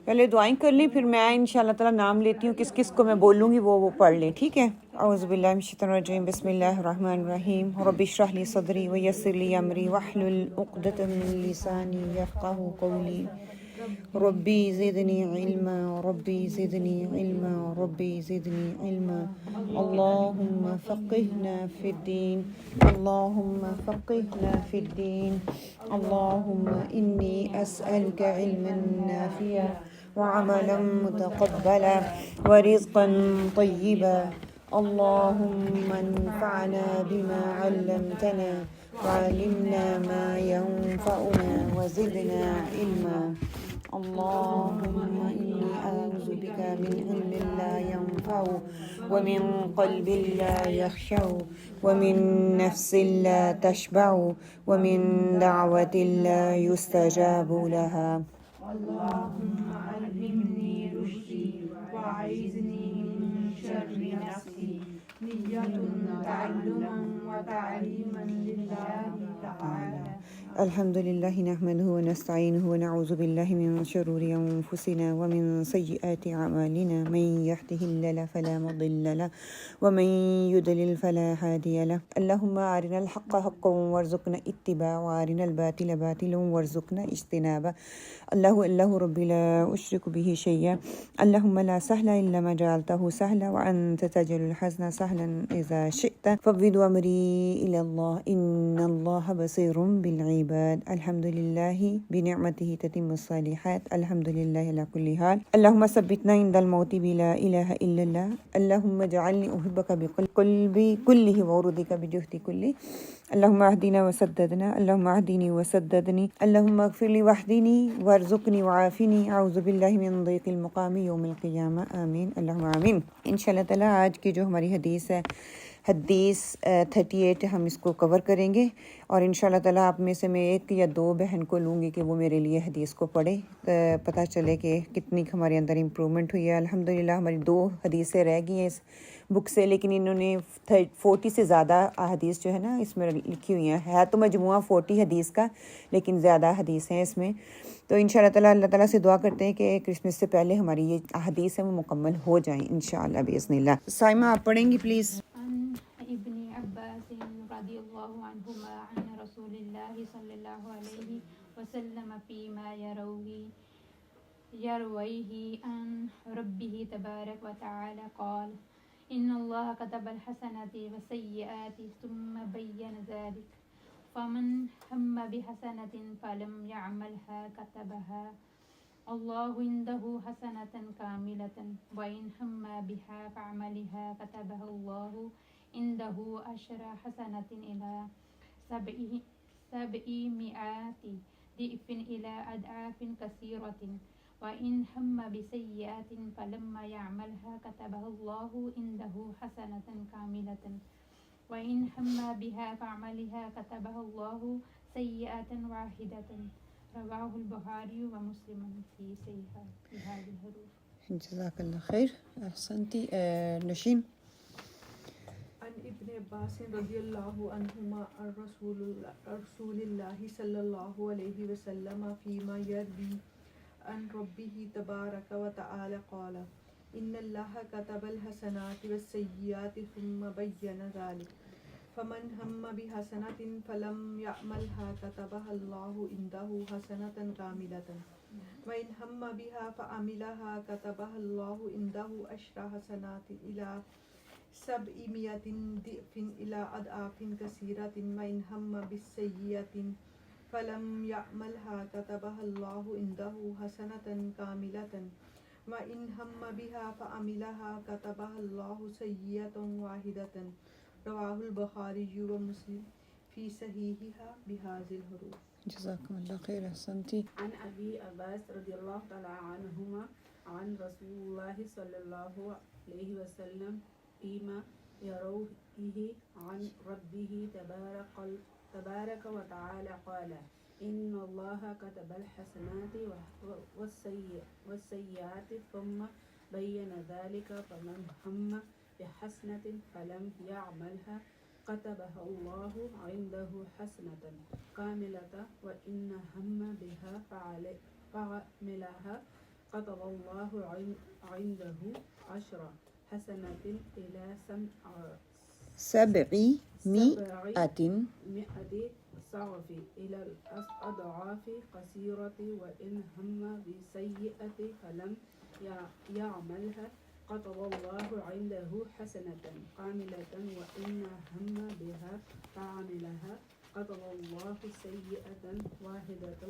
پہلے دعائیں کر لیں، پھر میں انشاءاللہ تعالیٰ نام لیتی ہوں، کس کس کو میں بولوں گی وہ پڑھ لیں، ٹھیک ہے؟ اعوذ باللہ من الشیطان الرجیم، بسم اللہ الرحمن الرحیم، رب اشرح لی صدری ویسر لی امری واحلل عقدۃ من لسانی یفقہوا قولی، ربی زدنی علما ربی زدنی علما ربی زدنی علما، اللہم فقہنا فی الدین، اللہم فقہنا فی الدین، اللہم انی اسألک علما نافعا وعملا متقبلا ورزقا طیبا، اللہم انفعنا بما علمتنا وعلمنا ما ينفعنا وزدنا علما، اللهم إني أعوذ بك من علم لا ينفع ومن قلب لا يخشع ومن نفس لا تشبع ومن دعوة لا يستجاب لها، اللهم ألهمني رشدي وأعذني من شر نفسي، نية تعلما وتعليما لله تعالى. الحمد لله نحمده ونستعينه ونعوذ بالله من شرور أنفسنا ومن سيئات أعمالنا، من يهده الله فلا مضل له ومن يضلل فلا هادي له، اللهم أرنا الحق حقا وارزقنا اتباعه وأرنا الباطل باطلا وارزقنا اجتنابه، الله ربي لا أشرك به شيئا، اللهم لا سهل إلا ما جعلته سهلا وأنت تجعل الحزن سهلا إذا شئت، فوض أمري إلى الله إن الله بصير بالعباد، الحمد لله بنعمته تتم الصالحات، الحمد لله على كل حال، اللهم ثبتنا عند الموت بلا إله إلا الله، اللهم اجعلني أحبك بقلبي كله وأرضك بجهدي كله، اللهم اهدنا وسددنا، اللهم اهدني وسددني، اللهم اغفر لي واهدني وارزقنی وعافنی، اعوذ باللہ من ضیق المقام یوم القیامہ، آمین اللہم آمین۔ انشاءاللہ تعالیٰ آج کی جو ہماری حدیث ہے، حدیث 38 ہم اس کو کور کریں گے، اور انشاءاللہ تعالیٰ آپ میں سے میں ایک یا دو بہن کو لوں گی کہ وہ میرے لیے حدیث کو پڑھے، پتہ چلے کہ کتنی ہمارے اندر امپرومنٹ ہوئی ہے۔ الحمدللہ ہماری 2 حدیثیں رہ گئی ہیں اس بک سے، لیکن انہوں نے 40 سے زیادہ احادیث جو ہے نا اس میں لکھی ہوئی ہیں، ہے تو مجموعہ 40 حدیث کا لیکن زیادہ حدیث ہیں اس میں، تو انشاءاللہ تعالیٰ اللہ تعالیٰ سے دعا کرتے ہیں کہ کرسمس سے پہلے ہماری یہ احادیث ہیں وہ مکمل ہو جائیں انشاءاللہ باذن اللہ۔ سائمہ آپ پڑھیں گی پلیز۔ عن ابن عباس رضی اللہ عنہما عن رسول اللہ صلی اللہ علیہ وسلم فيما يرويه عن ربه تبارك وتعالى قال إن الله كتب الحسنات والسيئات ثم بين ذلك فمن هم بحسنة فلم يعملها كتبها الله عنده حسنة كاملة وإن هم بها فعملها كتبها الله عنده 10 حسنة إلى 700 ضعف إلى أضعاف كثيرة، وإن هم بسيئة فلما يعملها كتبها الله عنده حسنة كاملة، وإن هم بها فعملها كتبها الله سيئة واحدة، رواه البخاری و مسلم فی صحیح بهذه الحروف۔ جزاک اللہ خیر، احسنتی۔ نشین۔ عن ابن عباس رضی اللہ عنہما عن رسول اللہ صلی اللہ علیہ وسلم فیما یروی عن ربہ تبارک وتعالی قال ان اللہ کتب الحسنات والسیئات ثم بین ذلک فمن هم بحسنة فلم يعملها كتبها الله عنده حسنة كاملة وإن هم بها فعملها كتبها الله عنده 10 حسنات إلى 700 ضعف إلى أضعاف كثيرة، وإن هم بالسيئة فلم يعملها كتبها الله عنده حسنة كاملة وإن هم بها فعملها كتبها الله سيئة واحدة، رواہ البخاری و مسلم فی صحیحہا بہذی الحروف۔ جزاکم اللہ خیر، احسنتی۔ عن ابی عباس رضی اللہ تعالی عنہما عن رسول اللہ صلی اللہ علیہ وسلم فیما یرویہ عن ربہ تبارک وتعالی قال ان اللہ کتب الحسنات والسیئات ثم بین ذلك فمن هم بحسنة فلم يعملها كتبها الله عنده حسنة كاملة وإن هم بها فعملها كتب الله عنده 10 حسنات إلى 700 ضعف إلى الأضعاف قصيرة وإن هم بسيئة فلم يعملها كتب الله عنده حسنة كاملة وإن هم بها فعملها كتب الله سيئة واحدة.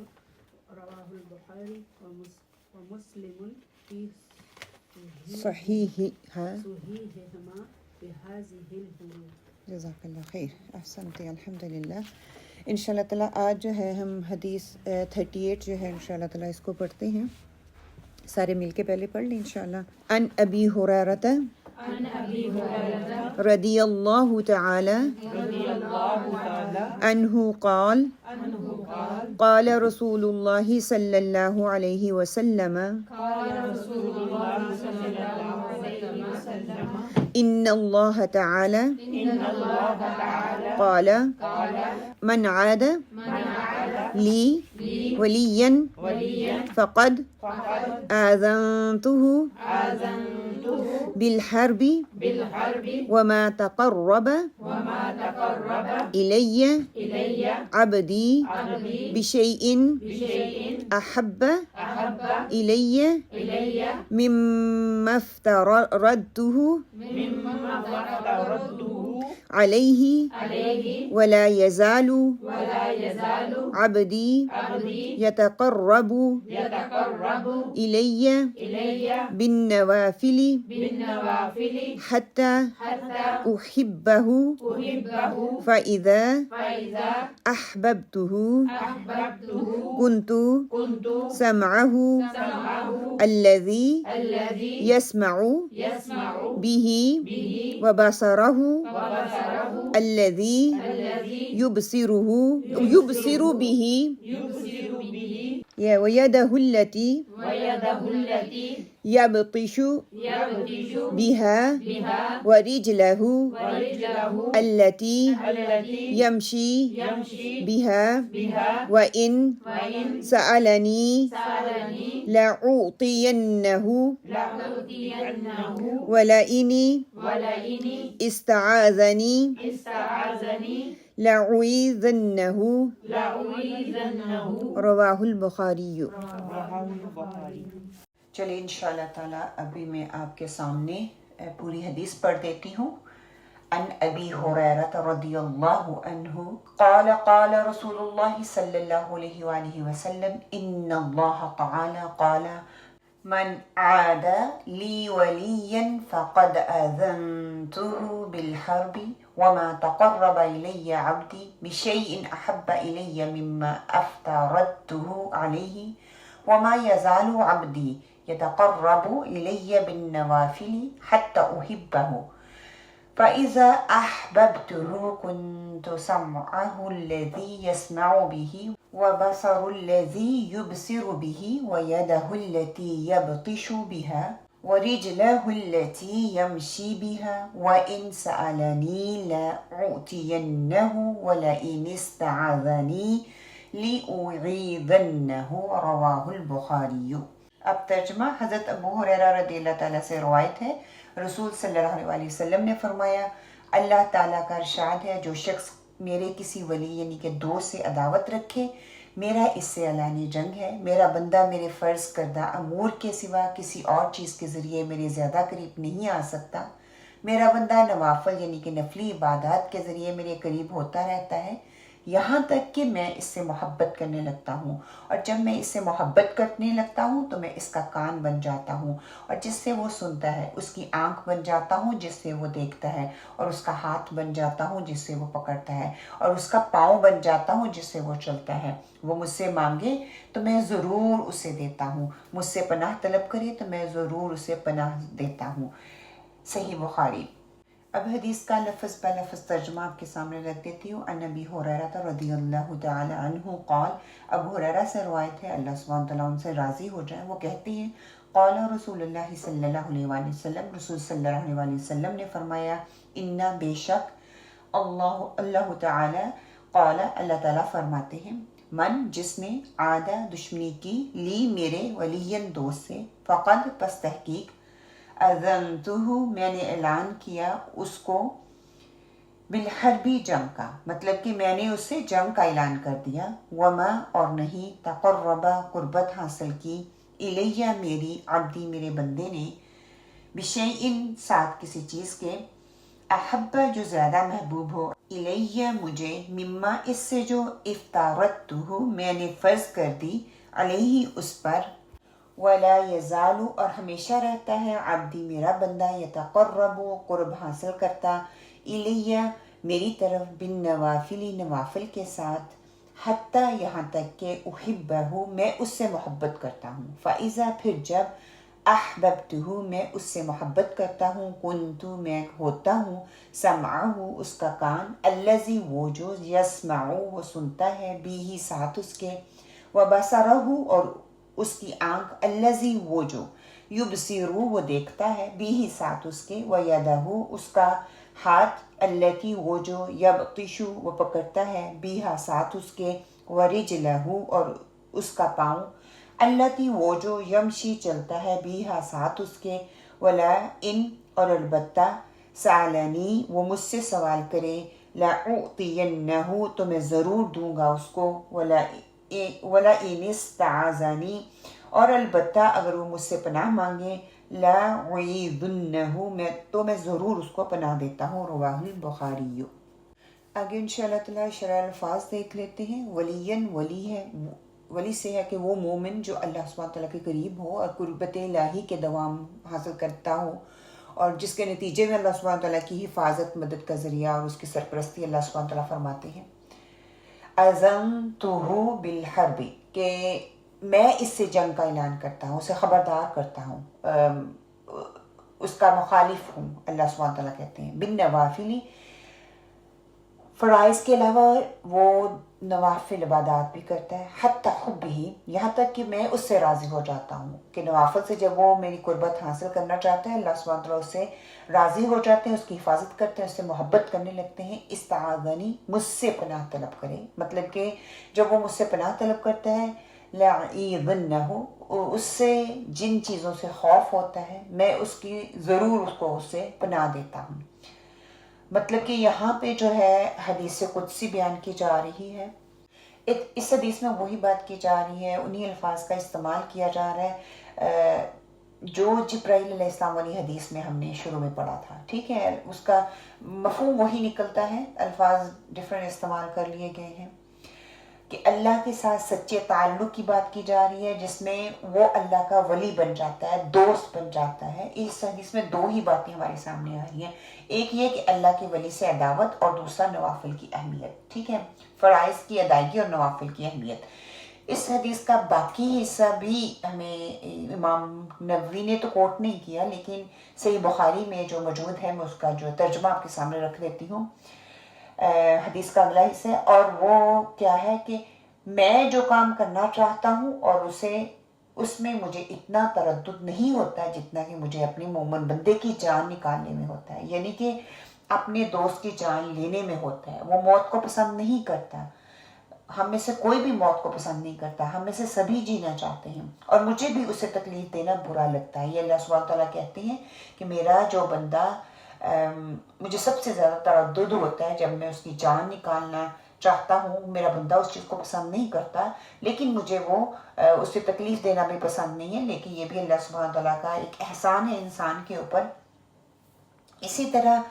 رواه البخاري ومسلم في صحيحهما بهذه الحروف. جزاک اللہ خیر، احسنت، الحمدللہ. انشاءاللہ تعالیٰ آج جو ہے ہم حدیث 38 جو ہے انشاءاللہ تعالیٰ اس کو پڑھتے ہیں. سارے مل کے پہلے پڑھ لیں انشاءاللہ. ان ابی ہریرہ رضی اللہ تعالی عنہ قال قال رسول اللہ صلی اللہ علیہ وسلم ان اللہ تعالی قال من عاد لی ولیا فقد آذنته بالحرب وما تقرب إلي عبدي بشيء أحب إلي مما افترضته عليه ولا يزال عبدي يتقرب إلي بالنوافل حتى أحبه فإذا أحببته كنت سمعه الذي يسمع به وبصره الذي يبصر به ويده التي يبطش بها ورجله التي يمشي بها وإن سألني لأعطينه ولئن استعاذني لأعوذنه. رواہ البخاری. چلے انشاءاللہ تعالیٰ ابھی میں آپ کے سامنے پوری حدیث پڑھ دیتی ہوں. عن ابی ہریرہ رضی اللہ عنہ قال قال رسول اللہ صلی اللہ علیہ وآلہ وسلم ان اللہ تعالی قال من عاد لی ولیا فقد آذنته بالحرب وما تقرب إلي عبدي بشيء أحب إلي مما افترضته عليه وما يزال عبدي يتقرب إلي بالنوافل حتى أحبه فإذا أحببته كنت سمعه الذي يسمع به وبصر الذي يبصر به ويده التي يبطش بها ورجله التي يمشي بها وإن سألني لأعطينه ولئن استعاذني لأعيذنه. رواه البخاری. اب ترجمہ. حضرت ابو ہریرہ رضی اللہ تعالیٰ سے روایت ہے، رسول صلی اللہ علیہ وسلم نے فرمایا اللہ تعالیٰ کا ارشاد ہے جو شخص میرے کسی ولی یعنی کہ دوست سے عداوت رکھے میرا اس سے اعلانی جنگ ہے. میرا بندہ میرے فرض کردہ امور کے سوا کسی اور چیز کے ذریعے میرے زیادہ قریب نہیں آ سکتا. میرا بندہ نوافل یعنی کہ نفلی عبادات کے ذریعے میرے قریب ہوتا رہتا ہے یہاں تک کہ میں اس سے محبت کرنے لگتا ہوں، اور جب میں اس سے محبت کرنے لگتا ہوں تو میں اس کا کان بن جاتا ہوں اور جس سے وہ سنتا ہے، اس کی آنکھ بن جاتا ہوں جس سے وہ دیکھتا ہے، اور اس کا ہاتھ بن جاتا ہوں جس سے وہ پکڑتا ہے، اور اس کا پاؤں بن جاتا ہوں جس سے وہ چلتا ہے. وہ مجھ سے مانگے تو میں ضرور اسے دیتا ہوں، مجھ سے پناہ طلب کرے تو میں ضرور اسے پناہ دیتا ہوں. صحیح بخاری. اب حدیث کا لفظ بہ لفظ ترجمہ آپ کے سامنے رکھ دیتی ہوں. عن ابی ہریرہ رضی اللہ تعالی عنہ قال. ابو ہریرہ سے روایت ہے، اللہ سبحانہ تعالیٰ ان سے راضی ہو جائے. وہ کہتے ہیں قال رسول اللہ صلی اللہ علیہ وآلہ وسلم، رسول صلی اللہ علیہ وآلہ وسلم نے فرمایا انا بے شک اللہ تعالی قال اللہ تعالیٰ فرماتے ہیں من جس نے عادہ دشمنی کی لی میرے ولین دوست سے فقد پس تحقیق اذنتہ میں نے اعلان کیا اس کو بالحربی جنگ کا، مطلب کہ میں نے اس سے جنگ کا اعلان کر دیا، وما اور نہیں تقربا قربت حاصل کی الیہ میری عبدی میرے بندے نے بشیئن ساتھ کسی چیز کے احب جو زیادہ محبوب ہو الیہ مجھے مما اس سے جو افتارتہ میں نے فرض کر دی علیہ اس پر ولا یزال اور ہمیشہ رہتا ہے عبدی میرا بندہ یتقرب قرب حاصل کرتا الیہ میری طرف بن نوافلی نوافل کے ساتھ حتیٰ یہاں تک کہ احبہ میں اس سے محبت کرتا ہوں فاذا پھر جب احببتہ میں اس سے محبت کرتا ہوں کنت میں ہوتا ہوں سمعہ اس کا کان الذی وہ جو یسمع وہ سنتا ہے بھی ساتھ اس کے وبصرہ اور اس کی آنکھ الذی وہ جو یبصر وہ دیکھتا ہے بھی ساتھ اس کے ویدہ اس کا ہاتھ التی وہ جو یبطش وہ پکڑتا ہے بیہا ساتھ اس کے ورجلہ اور اس کا پاؤں التی وہ جو یمشی چلتا ہے بیہا ساتھ اس کے ولا ان اور البتہ سالنی وہ مجھ سے سوال کرے لأعطینہ تو میں ضرور دوں گا اس کو ولا ان استعاذنی اور البتہ اگر وہ مجھ سے پناہ مانگے لأعیذنہ میں ضرور اس کو پناہ دیتا ہوں رواہ البخاری۔ آگے انشاءاللہ تعالی شرح الفاظ دیکھ لیتے ہیں۔ ولین ولی ہے، ولی سے ہے کہ وہ مومن جو اللہ سبحانہ تعالیٰ کے قریب ہو اور قربت الہی کے دوام حاصل کرتا ہو اور جس کے نتیجے میں اللہ سبحانہ تعالیٰ کی حفاظت مدد کا ذریعہ اور اس کی سرپرستی اللہ سبحانہ تعالیٰ فرماتے ہیں۔ اذنتہ بالحرب کہ میں اس سے جنگ کا اعلان کرتا ہوں، اسے خبردار کرتا ہوں، اس کا مخالف ہوں، اللہ سبحانہ تعالیٰ کہتے ہیں۔ بن نوافلی فرائض کے علاوہ وہ نوافل عبادات بھی کرتا ہے، حتی حب ہی یہاں تک کہ میں اس سے راضی ہو جاتا ہوں کہ نوافل سے جب وہ میری قربت حاصل کرنا چاہتا ہے اللہ سبحانہ تعالیٰ اس سے راضی ہو جاتے ہیں، اس کی حفاظت کرتے ہیں، اس سے محبت کرنے لگتے ہیں۔ استعاذنی مجھ سے پناہ طلب کرے، مطلب کہ جب وہ مجھ سے پناہ طلب کرتا ہے لأعیذنہ اس سے جن چیزوں سے خوف ہوتا ہے میں اس کی ضرور اس کو اس سے پناہ دیتا ہوں۔ مطلب کہ یہاں پہ جو ہے حدیث قدسی بیان کی جا رہی ہے، اس حدیث میں وہی بات کی جا رہی ہے، انہی الفاظ کا استعمال کیا جا رہا ہے جو جبرائیل علیہ السلام والی حدیث میں ہم نے شروع میں پڑھا تھا، ٹھیک ہے، اس کا مفہوم وہی نکلتا ہے، الفاظ ڈفرینٹ استعمال کر لیے گئے ہیں کہ اللہ کے ساتھ سچے تعلق کی بات کی جا رہی ہے جس میں وہ اللہ کا ولی بن جاتا ہے، دوست بن جاتا ہے۔ اس حدیث میں دو ہی باتیں ہمارے سامنے آ رہی ہیں، ایک یہ کہ اللہ کے ولی سے عداوت اور دوسرا نوافل کی اہمیت، ٹھیک ہے، فرائض کی ادائیگی اور نوافل کی اہمیت۔ اس حدیث کا باقی حصہ بھی ہمیں امام نووی نے تو کوٹ نہیں کیا لیکن صحیح بخاری میں جو موجود ہے میں اس کا جو ترجمہ آپ کے سامنے رکھ دیتی ہوں۔ حدیث کا اگلا حصہ اور وہ کیا ہے کہ میں جو کام کرنا چاہتا ہوں اور اس میں مجھے اتنا تردد نہیں ہوتا ہے جتنا کہ مجھے اپنے مومن بندے کی جان نکالنے میں ہوتا ہے، یعنی کہ اپنے دوست کی جان لینے میں ہوتا ہے۔ وہ موت کو پسند نہیں کرتا، ہم میں سے کوئی بھی موت کو پسند نہیں کرتا، ہم میں سے سبھی جینا چاہتے ہیں اور مجھے بھی اسے تکلیف دینا برا لگتا ہے۔ یہ اللہ سبحانہ تعالیٰ کہتے ہیں کہ میرا جو بندہ مجھے سب سے زیادہ تردد ہوتا ہے جب میں اس کی جان نکالنا چاہتا ہوں، میرا بندہ اس چیز کو پسند نہیں کرتا لیکن مجھے وہ اس سے تکلیف دینا بھی پسند نہیں ہے، لیکن یہ بھی اللہ سبحانہ تعالیٰ کا ایک احسان ہے انسان کے اوپر۔ اسی طرح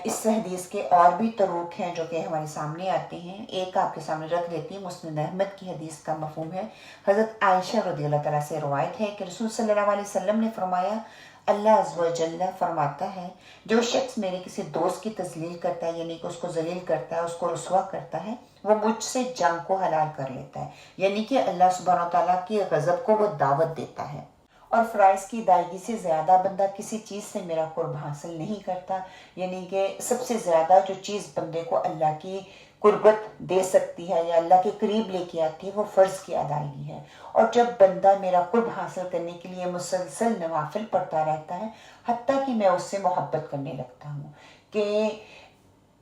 اس حدیث کے اور بھی طرق ہیں جو کہ ہمارے سامنے آتے ہیں، ایک آپ کے سامنے رکھ دیتی ہوں۔ مسند احمد کی حدیث کا مفہوم ہے، حضرت عائشہ رضی اللہ تعالیٰ سے روایت ہے کہ رسول صلی اللہ علیہ وسلم نے فرمایا اللہ عز و جل فرماتا ہے جو شخص میرے کسی دوست کی تذلیل کرتا ہے یعنی کہ اس کو ذلیل کرتا ہے، اس کو رسوا کرتا ہے، وہ مجھ سے جنگ کو حلال کر لیتا ہے، یعنی کہ اللہ سبحانہ تعالیٰ کی غضب کو وہ دعوت دیتا ہے۔ اور فرائض کی ادائیگی سے زیادہ بندہ کسی چیز سے میرا قرب حاصل نہیں کرتا، یعنی کہ سب سے زیادہ جو چیز بندے کو اللہ کی قربت دے سکتی ہے یا اللہ کے قریب لے کے آتی ہے وہ فرض کی ادائیگی ہے۔ اور جب بندہ میرا قرب حاصل کرنے کے لیے مسلسل نوافل پڑھتا رہتا ہے حتیٰ کہ میں اس سے محبت کرنے لگتا ہوں کہ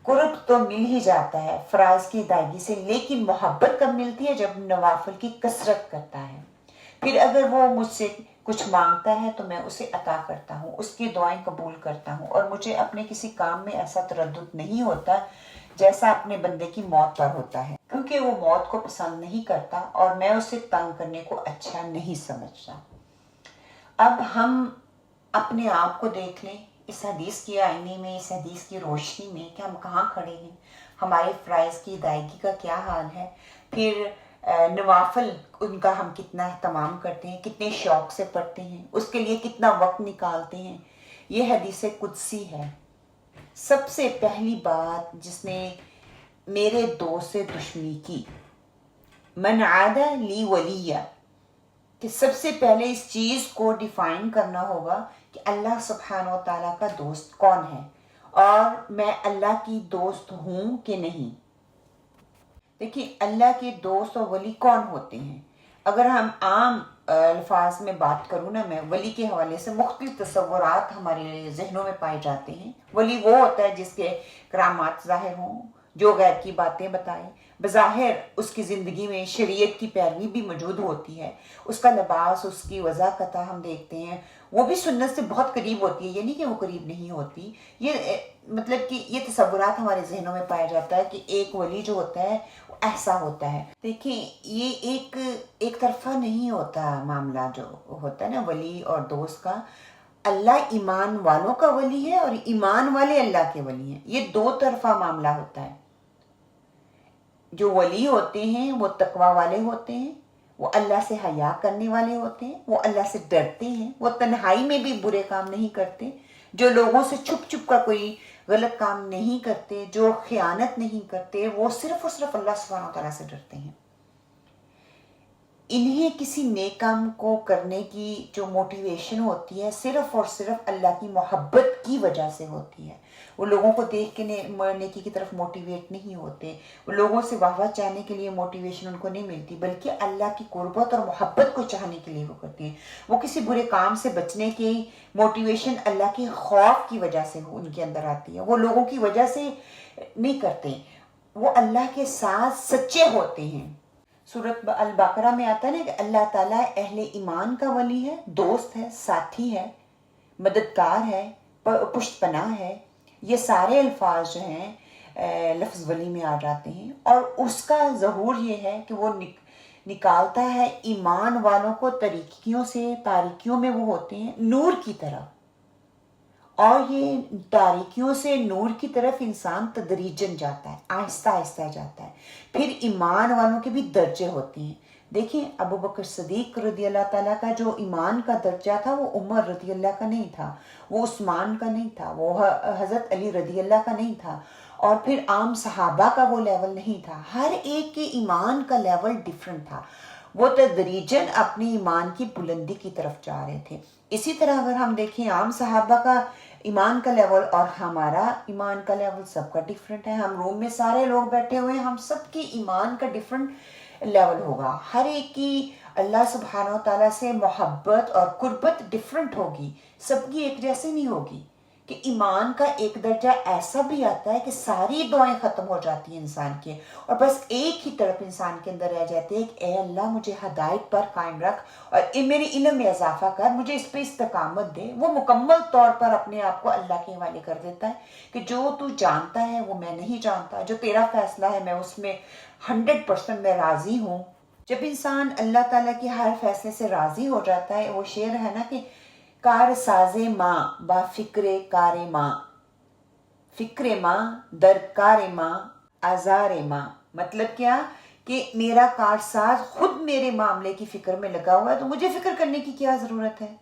قرب تو مل ہی جاتا ہے فرائض کی ادائیگی سے، لیکن محبت کب ملتی ہے؟ جب نوافل کی کثرت کرتا ہے۔ پھر اگر وہ مجھ سے کچھ مانگتا ہے تو میں اسے عطا کرتا ہوں، اس کی دعائیں قبول کرتا ہوں، اور مجھے اپنے کسی کام میں ایسا تردد نہیں ہوتا جیسا اپنے بندے کی موت پر ہوتا ہے، کیونکہ وہ موت کو پسند نہیں کرتا اور میں اسے تنگ کرنے کو اچھا نہیں سمجھتا۔ اب ہم اپنے آپ کو دیکھ لیں اس حدیث کی آئینے میں، اس حدیث کی روشنی میں کہ ہم کہاں کھڑے ہیں، ہمارے فرائض کی ادائیگی کا کیا حال ہے، پھر نوافل ان کا ہم کتنا اہتمام کرتے ہیں، کتنے شوق سے پڑھتے ہیں، اس کے لیے کتنا وقت نکالتے ہیں۔ یہ حدیث قدسی ہے۔ سب سے پہلی بات جس نے میرے دوست سے دشمنی کی، من عاد لی ولیہ، کہ سب سے پہلے اس چیز کو ڈیفائن کرنا ہوگا کہ اللہ سبحانہ و تعالیٰ کا دوست کون ہے اور میں اللہ کی دوست ہوں کہ نہیں۔ دیکھیے اللہ کے دوست اور ولی کون ہوتے ہیں؟ اگر ہم عام الفاظ میں بات کروں نا، میں ولی کے حوالے سے مختلف تصورات ہمارے ذہنوں میں پائے جاتے ہیں۔ ولی وہ ہوتا ہے جس کے کرامات ظاہر ہوں، جو غیب کی باتیں بتائیں، بظاہر اس کی زندگی میں شریعت کی پیروی بھی موجود ہوتی ہے، اس کا لباس، اس کی وضاحت ہم دیکھتے ہیں، وہ بھی سنت سے بہت قریب ہوتی ہے، یہ نہیں کہ وہ قریب نہیں ہوتی۔ یہ مطلب کہ یہ تصورات ہمارے ذہنوں میں پایا جاتا ہے کہ ایک ولی جو ہوتا ہے وہ ایسا ہوتا ہے۔ دیکھیں یہ ایک طرفہ نہیں ہوتا معاملہ جو ہوتا ہے نا ولی اور دوست کا۔ اللہ ایمان والوں کا ولی ہے اور ایمان والے اللہ کے ولی ہیں، یہ دو طرفہ معاملہ ہوتا ہے۔ جو ولی ہوتے ہیں وہ تقوی والے ہوتے ہیں، وہ اللہ سے حیا کرنے والے ہوتے ہیں، وہ اللہ سے ڈرتے ہیں، وہ تنہائی میں بھی برے کام نہیں کرتے، جو لوگوں سے چھپ چھپ کا کوئی غلط کام نہیں کرتے، جو خیانت نہیں کرتے، وہ صرف اور صرف اللہ سبحانہ و تعالیٰ سے ڈرتے ہیں۔ انہیں کسی نیک کام کو کرنے کی جو موٹیویشن ہوتی ہے صرف اور صرف اللہ کی محبت کی وجہ سے ہوتی ہے۔ وہ لوگوں کو دیکھ کے نیکی کی طرف موٹیویٹ نہیں ہوتے، وہ لوگوں سے واہ واہ چاہنے کے لیے موٹیویشن ان کو نہیں ملتی، بلکہ اللہ کی قربت اور محبت کو چاہنے کے لیے وہ کرتی ہیں۔ وہ کسی برے کام سے بچنے کی موٹیویشن اللہ کے خوف کی وجہ سے ان کے اندر آتی ہے، وہ لوگوں کی وجہ سے نہیں کرتے، وہ اللہ کے ساتھ سچے ہوتے ہیں۔ سورۃ البقرہ میں آتا ہے نا کہ اللہ تعالیٰ اہل ایمان کا ولی ہے، دوست ہے، ساتھی ہے، مددگار ہے، پشت پناہ ہے۔ یہ سارے الفاظ جو ہیں لفظ ولی میں آ جاتے ہیں، اور اس کا ظہور یہ ہے کہ وہ نکالتا ہے ایمان والوں کو طریقیوں سے، تاریکیوں میں وہ ہوتے ہیں نور کی طرح، اور یہ تاریکیوں سے نور کی طرف انسان تدریجن جاتا ہے، آہستہ آہستہ جاتا ہے۔ پھر ایمان والوں کے بھی درجے ہوتے ہیں۔ دیکھیں ابو بکر صدیق رضی اللہ تعالیٰ کا جو ایمان کا درجہ تھا وہ عمر رضی اللہ کا نہیں تھا، وہ عثمان کا نہیں تھا، وہ حضرت علی رضی اللہ کا نہیں تھا، اور پھر عام صحابہ کا وہ لیول نہیں تھا۔ ہر ایک کے ایمان کا لیول ڈیفرنٹ تھا، وہ تدریجاً اپنی ایمان کی بلندی کی طرف جا رہے تھے۔ اسی طرح اگر ہم دیکھیں عام صحابہ کا ایمان کا لیول اور ہمارا ایمان کا لیول سب کا ڈیفرنٹ ہے۔ ہم روم میں سارے لوگ بیٹھے ہوئے ہیں، ہم سب کی ایمان کا ڈیفرنٹ لیول ہوگا، ہر ایک کی اللہ سبحانہ و تعالیٰ سے محبت اور قربت ڈیفرنٹ ہوگی، سب کی ایک جیسے نہیں ہوگی۔ کہ ایمان کا ایک درجہ ایسا بھی آتا ہے کہ ساری دعائیں ختم ہو جاتی ہیں انسان کے، اور بس ایک ہی طرف انسان کے اندر رہ جاتی ہے کہ اے اللہ مجھے ہدایت پر قائم رکھ اور میرے علم میں اضافہ کر، مجھے اس پہ استقامت دے۔ وہ مکمل طور پر اپنے آپ کو اللہ کے حوالے کر دیتا ہے کہ جو تو جانتا ہے وہ میں نہیں جانتا، جو تیرا فیصلہ ہے میں اس میں 100% میں راضی ہوں۔ جب انسان اللہ تعالیٰ کے ہر فیصلے سے راضی ہو جاتا ہے، وہ شعر ہے نا کہ کار ساز ماں با فکر کار ماں، فکر ماں در کار ماں آزار ماں، مطلب کیا کہ میرا کارساز خود میرے معاملے کی فکر میں لگا ہوا ہے، تو مجھے فکر کرنے کی کیا ضرورت ہے۔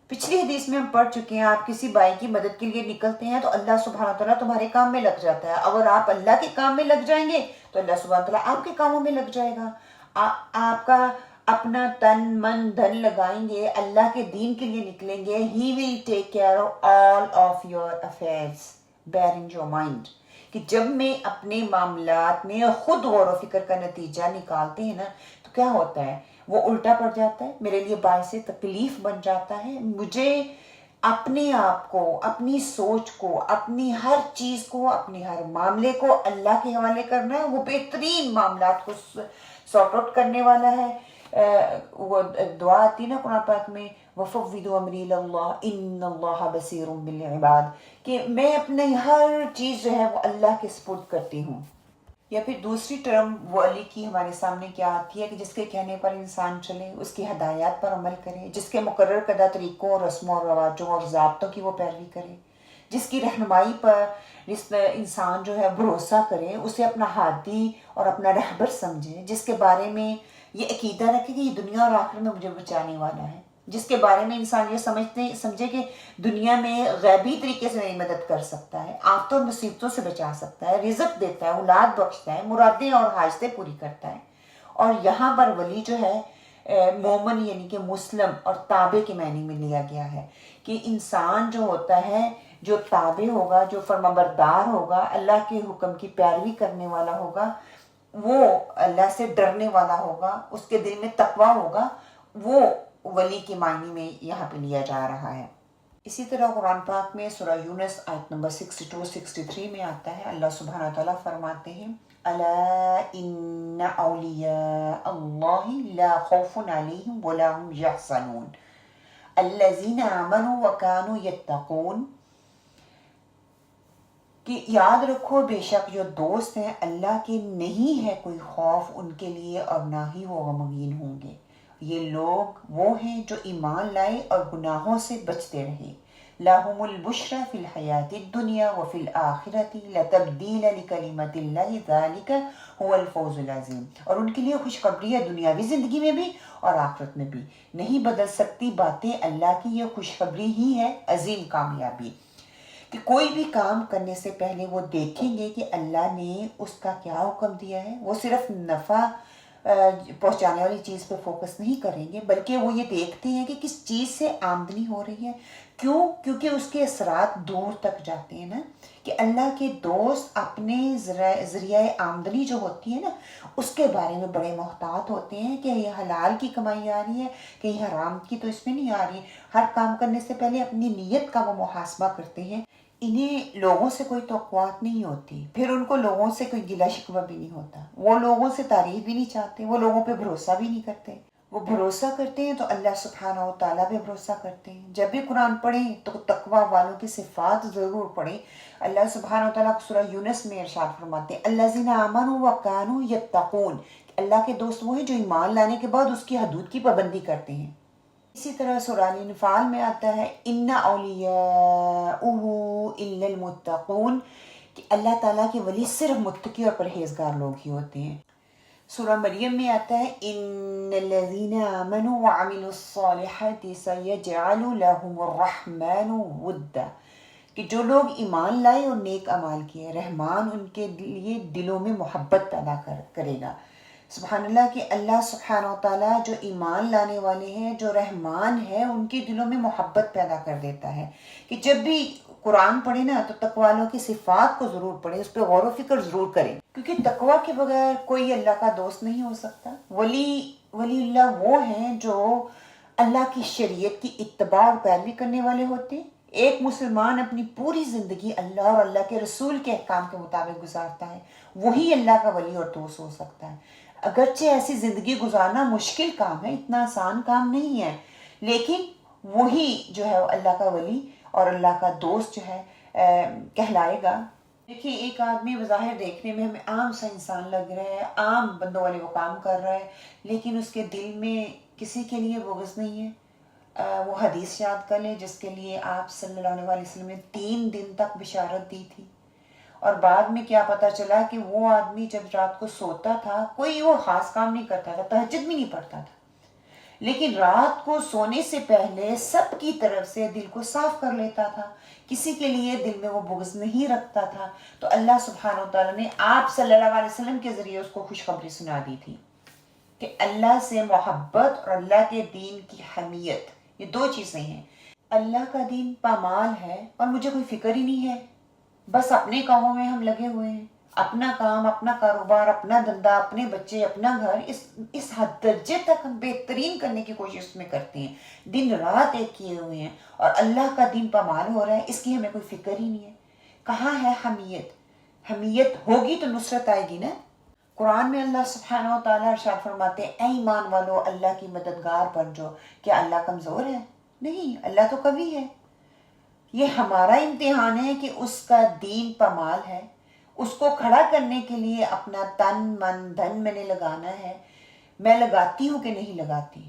پچھلی حدیث میں ہم پڑھ چکے ہیں، آپ کسی بھائی کی مدد کے لیے نکلتے ہیں تو اللہ سبحانہ تعالیٰ تمہارے کام میں لگ جاتا ہے۔ اگر آپ اللہ کے کام میں لگ جائیں گے تو اللہ سبحانہ تعالیٰ آپ کے کاموں میں لگ جائے گا۔ آپ کا اپنا تن من دھن لگائیں گے، اللہ کے دین کے لیے نکلیں گے، He will take care of all of your affairs, bear in your mind۔ کہ جب میں اپنے معاملات میں خود غور و فکر کا نتیجہ نکالتے ہیں نا تو کیا ہوتا ہے، وہ الٹا پڑ جاتا ہے، میرے لیے باعث تکلیف بن جاتا ہے، مجھے اپنے آپ کو، اپنی سوچ کو، اپنی ہر چیز کو، اپنے ہر معاملے کو اللہ کے حوالے کرنا ہے. وہ بہترین معاملات کو سارٹ آؤٹ کرنے والا ہے. وہ دعا آتی نا قرآن پاک میں، وَفَوِّضُ أَمْرِي إِلَى اللَّهِ إِنَّ اللَّهَ بَصِيرٌ بِالْعِبَادِ، کہ میں اپنی ہر چیز جو ہے وہ اللہ کے سپرد کرتی ہوں. یا پھر دوسری ٹرم ولی کی ہمارے سامنے کیا آتی ہے کہ جس کے کہنے پر انسان چلے، اس کی ہدایات پر عمل کرے، جس کے مقرر کردہ طریقوں اور رسموں اور رواجوں اور ضابطوں کی وہ پیروی کرے، جس کی رہنمائی پر انسان جو ہے بھروسہ کرے، اسے اپنا ہادی اور اپنا رہبر سمجھے، جس کے بارے میں یہ عقیدہ رکھے کہ یہ دنیا اور آخرت میں مجھے بچانے والا ہے، جس کے بارے میں انسان یہ سمجھے کہ دنیا میں غیبی طریقے سے میری مدد کر سکتا ہے، آفتوں اور مصیبتوں سے بچا سکتا ہے، رزق دیتا ہے، اولاد بخشتا ہے، مرادیں اور حاجتیں پوری کرتا ہے. اور یہاں پر ولی جو ہے مومن یعنی کہ مسلم اور تابع کے معنی میں لیا گیا ہے کہ انسان جو ہوتا ہے، جو تابع ہوگا، جو فرمانبردار ہوگا، اللہ کے حکم کی پیروی کرنے والا ہوگا، وہ اللہ سے ڈرنے والا ہوگا، اس کے دل میں تقویٰ ہوگا، وہ ولی کے معنی میں یہاں پہ لیا جا رہا ہے. اسی طرح قرآن پاک میں سورہ یونس آیت نمبر 62-63 میں آتا ہے، اللہ سبحانہ تعالیٰ فرماتے ہیں الا ان اولیاء اللہ لا خوف علیہم ولا هم یحزنون الذین آمنوا وکانوا یتقون، کہ یاد رکھو بے شک جو دوست ہیں اللہ کے نہیں ہے کوئی خوف ان کے لیے اور نہ ہی وہ غمگین ہوں گے. یہ لوگ وہ ہیں جو ایمان لائے اور گناہوں سے بچتے رہے. لَهُمُ الْبُشْرَى فِي الْحَيَاةِ الدُّنْيَا وَفِي الْآخِرَةِ لَتَبْدِيلَ لِكَلِمَةِ اللَّهِ ذَلِكَ هُوَ الْفَوْزُ الْعَظِيمُ، اور ان کے لیے خوشخبری ہے دنیاوی زندگی میں بھی اور آخرت میں بھی. نہیں بدل سکتی باتیں اللہ کی، یہ خوشخبری ہی ہے عظیم کامیابی. کہ کوئی بھی کام کرنے سے پہلے وہ دیکھیں گے کہ اللہ نے اس کا کیا حکم دیا ہے. وہ صرف نفع پہنچانے والی چیز پہ فوکس نہیں کریں گے، بلکہ وہ یہ دیکھتے ہیں کہ کس چیز سے آمدنی ہو رہی ہے. کیونکہ اس کے اثرات دور تک جاتے ہیں نا، کہ اللہ کے دوست اپنے ذریعہ آمدنی جو ہوتی ہے نا اس کے بارے میں بڑے محتاط ہوتے ہیں کہ یہ حلال کی کمائی آ رہی ہے کہ یہ حرام کی تو اس میں نہیں آ رہی. ہر کام کرنے سے پہلے اپنی نیت کا وہ محاسبہ کرتے ہیں. انہیں لوگوں سے کوئی توقعات نہیں ہوتی، پھر ان کو لوگوں سے کوئی گلہ شکوہ بھی نہیں ہوتا، وہ لوگوں سے تعریف بھی نہیں چاہتے، وہ لوگوں پہ بھروسہ بھی نہیں کرتے. وہ بھروسہ کرتے ہیں تو اللہ سبحانہ و تعالیٰ پہ بھروسہ کرتے ہیں. جب بھی قرآن پڑھیں تو تقوی والوں کی صفات ضرور پڑھیں. اللہ سبحانہ و تعالیٰ سورہ یونس میں ارشاد فرماتے ہیں الذین آمنوا وکانوا یتقون، اللہ کے دوست وہ ہیں جو ایمان لانے کے بعد اس کی حدود کی پابندی کرتے ہیں. اسی طرح سورہ الانفال میں آتا ہے ان اولیاءہ الا المتقون، کہ اللہ تعالیٰ کے ولی صرف متقی اور پرہیزگار لوگ ہی ہوتے ہیں. سورہ مریم میں آتا ہے ان الذین آمنوا وعملوا الصالحات سیجعل لهم الرحمن ودا، کہ جو لوگ ایمان لائے اور نیک اعمال کیے رحمان ان کے لیے دلوں میں محبت پیدا کرے گا. سبحان اللہ، کہ اللہ سبحانہ و تعالیٰ جو ایمان لانے والے ہیں، جو رحمان ہے، ان کے دلوں میں محبت پیدا کر دیتا ہے. کہ جب بھی قرآن پڑھے نا تو تقوی والوں کی صفات کو ضرور پڑھیں، اس پہ غور و فکر ضرور کریں، کیونکہ تقوی کے بغیر کوئی اللہ کا دوست نہیں ہو سکتا. ولی اللہ وہ ہیں جو اللہ کی شریعت کی اتباع اور پیروی کرنے والے ہوتے ہیں. ایک مسلمان اپنی پوری زندگی اللہ اور اللہ کے رسول کے احکام کے مطابق گزارتا ہے، وہی اللہ کا ولی اور دوست ہو سکتا ہے. اگرچہ ایسی زندگی گزارنا مشکل کام ہے، اتنا آسان کام نہیں ہے، لیکن وہی جو ہے اللہ کا ولی اور اللہ کا دوست جو ہے کہلائے گا. دیکھیے ایک آدمی بظاہر دیکھنے میں ہمیں عام سا انسان لگ رہا ہے، عام بندوں والے وہ کام کر رہا ہے، لیکن اس کے دل میں کسی کے لیے بغض نہیں ہے. وہ حدیث یاد کر لیں جس کے لیے آپ صلی اللہ علیہ وسلم نے 3 دن تک بشارت دی تھی، اور بعد میں کیا پتا چلا کہ وہ آدمی جب رات کو سوتا تھا کوئی وہ خاص کام نہیں کرتا تھا، تہجد بھی نہیں پڑھتا تھا، لیکن رات کو سونے سے پہلے سب کی طرف سے دل کو صاف کر لیتا تھا، کسی کے لیے دل میں وہ بغض نہیں رکھتا تھا. تو اللہ سبحانہ و تعالیٰ نے آپ صلی اللہ علیہ وسلم کے ذریعے اس کو خوشخبری سنا دی تھی کہ اللہ سے محبت اور اللہ کے دین کی حمیت یہ 2 چیزیں ہیں. اللہ کا دین پامال ہے اور مجھے کوئی فکر ہی نہیں ہے، بس اپنے کاموں میں ہم لگے ہوئے ہیں، اپنا کام، اپنا کاروبار، اپنا دھندا، اپنے بچے، اپنا گھر، اس حد درجے تک ہم بہترین کرنے کی کوشش میں کرتے ہیں، دن رات ایک کیے ہوئے ہیں، اور اللہ کا دین پامال ہو رہا ہے، اس کی ہمیں کوئی فکر ہی نہیں ہے۔ کہاں ہے حمیت؟ حمیت ہوگی تو نصرت آئے گی نا۔ قرآن میں اللہ سبحانہ و تعالیٰ ارشاد فرماتے ہیں اے ایمان والو اللہ کی مددگار بن جاؤ۔ کیا اللہ کمزور ہے؟ نہیں، اللہ تو قوی ہے۔ یہ ہمارا امتحان ہے کہ اس کا دین پامال ہے، اس کو کھڑا کرنے کے لیے اپنا تن من دھن میں نے لگانا ہے۔ میں لگاتی ہوں کہ نہیں لگاتی؟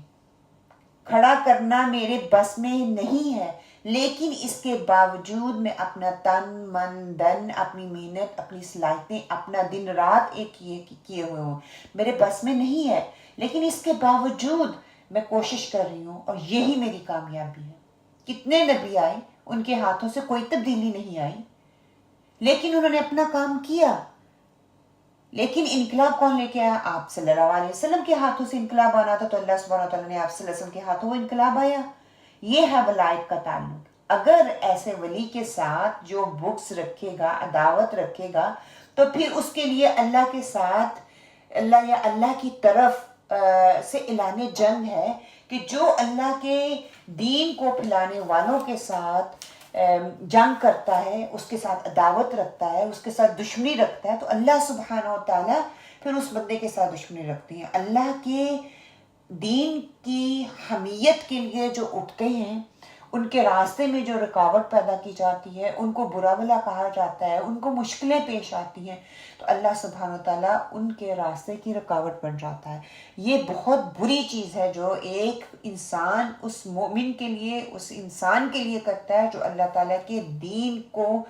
کھڑا کرنا میرے بس میں نہیں ہے، لیکن اس کے باوجود میں اپنا تن من دھن، اپنی محنت، اپنی صلاحیتیں، اپنا دن رات ایک کیے ہوئے ہوں، میرے بس میں نہیں ہے، لیکن اس کے باوجود میں کوشش کر رہی ہوں، اور یہی میری کامیابی ہے۔ کتنے نبی آئے، ان کے ہاتھوں سے کوئی تبدیلی نہیں آئی، لیکن انہوں نے اپنا کام کیا۔ لیکن انقلاب کون لے کے آیا؟ آپ صلی اللہ علیہ وسلم کے ہاتھوں سے انقلاب آنا تھا، تو اللہ سبحانہ وتعالیٰ نے آپ صلی اللہ علیہ وسلم کے ہاتھوں وہ انقلاب آیا۔ یہ ہے ولایت کا تعلق۔ اگر ایسے ولی کے ساتھ جو بغض رکھے گا، عداوت رکھے گا، تو پھر اس کے لیے اللہ کے ساتھ، اللہ یا اللہ کی طرف سے اعلان جنگ ہے کہ جو اللہ کے دین کو پھیلانے والوں کے ساتھ جنگ کرتا ہے، اس کے ساتھ عداوت رکھتا ہے، اس کے ساتھ دشمنی رکھتا ہے، تو اللہ سبحانہ و تعالیٰ پھر اس بندے کے ساتھ دشمنی رکھتی ہیں۔ اللہ کے دین کی حمیت کے لیے جو اٹھتے ہیں، ان کے راستے میں جو رکاوٹ پیدا کی جاتی ہے، ان کو برا بھلا کہا جاتا ہے، ان کو مشکلیں پیش آتی ہیں، تو اللہ سبحانہ و تعالیٰ ان کے راستے کی رکاوٹ بن جاتا ہے۔ یہ بہت بری چیز ہے جو ایک انسان اس مومن کے لیے، اس انسان کے لیے کرتا ہے جو اللہ تعالیٰ کے دین کو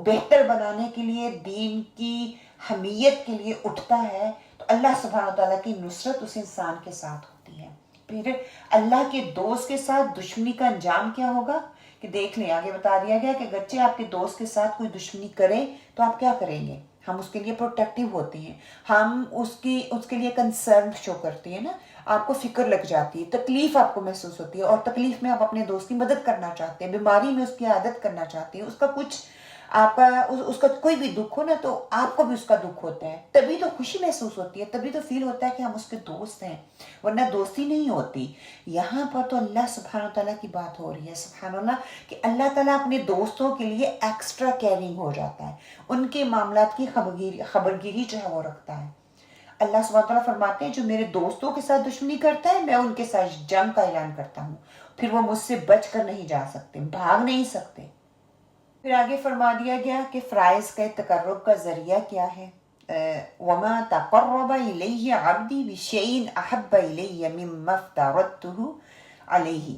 بہتر بنانے کے لیے، دین کی حمیت کے لیے اٹھتا ہے، تو اللہ سبحانہ و تعالیٰ کی نصرت اس انسان کے ساتھ ہوتی ہے۔ پھر اللہ کے دوست کے ساتھ دشمنی کا انجام کیا ہوگا کہ دیکھ لیں، آگے بتا دیا گیا کہ اگرچہ آپ کے دوست کے ساتھ کوئی دشمنی کرے تو آپ کیا کریں گے؟ ہم اس کے لیے پروٹیکٹیو ہوتے ہیں، ہم اس کے لیے کنسرن شو کرتے ہیں نا، آپ کو فکر لگ جاتی ہے، تکلیف آپ کو محسوس ہوتی ہے، اور تکلیف میں آپ اپنے دوست کی مدد کرنا چاہتے ہیں، بیماری میں اس کی عادت کرنا چاہتے ہیں، اس کا کچھ آپ کا اس کا کوئی بھی دکھ ہو نا، تو آپ کو بھی اس کا دکھ ہوتا ہے، تبھی تو خوشی محسوس ہوتی ہے، تبھی تو فیل ہوتا ہے کہ ہم اس کے دوست ہیں، ورنہ دوستی نہیں ہوتی۔ یہاں پر تو اللہ سبحانہ تعالیٰ کی بات ہو رہی ہے، سبحان اللہ، کہ اللہ تعالیٰ اپنے دوستوں کے لیے ایکسٹرا کیئرنگ ہو جاتا ہے، ان کے معاملات کی خبرگیری جو ہے وہ رکھتا ہے۔ اللہ سبحانہ تعالیٰ فرماتے ہیں جو میرے دوستوں کے ساتھ دشمنی کرتا ہے، میں ان کے ساتھ جنگ کا اعلان کرتا ہوں، پھر وہ مجھ سے بچ کر نہیں جا سکتے، بھاگ نہیں سکتے۔ پھر آگے فرما دیا گیا کہ فرائض کا تقرب کا ذریعہ کیا ہے؟ وَمَا تَقَرَّبَ إِلَيَّ عَبْدِي بِشَيْءٍ أَحَبَّ إِلَيَّ مِمَّا افْتَرَضْتُهُ عَلَيْهِ۔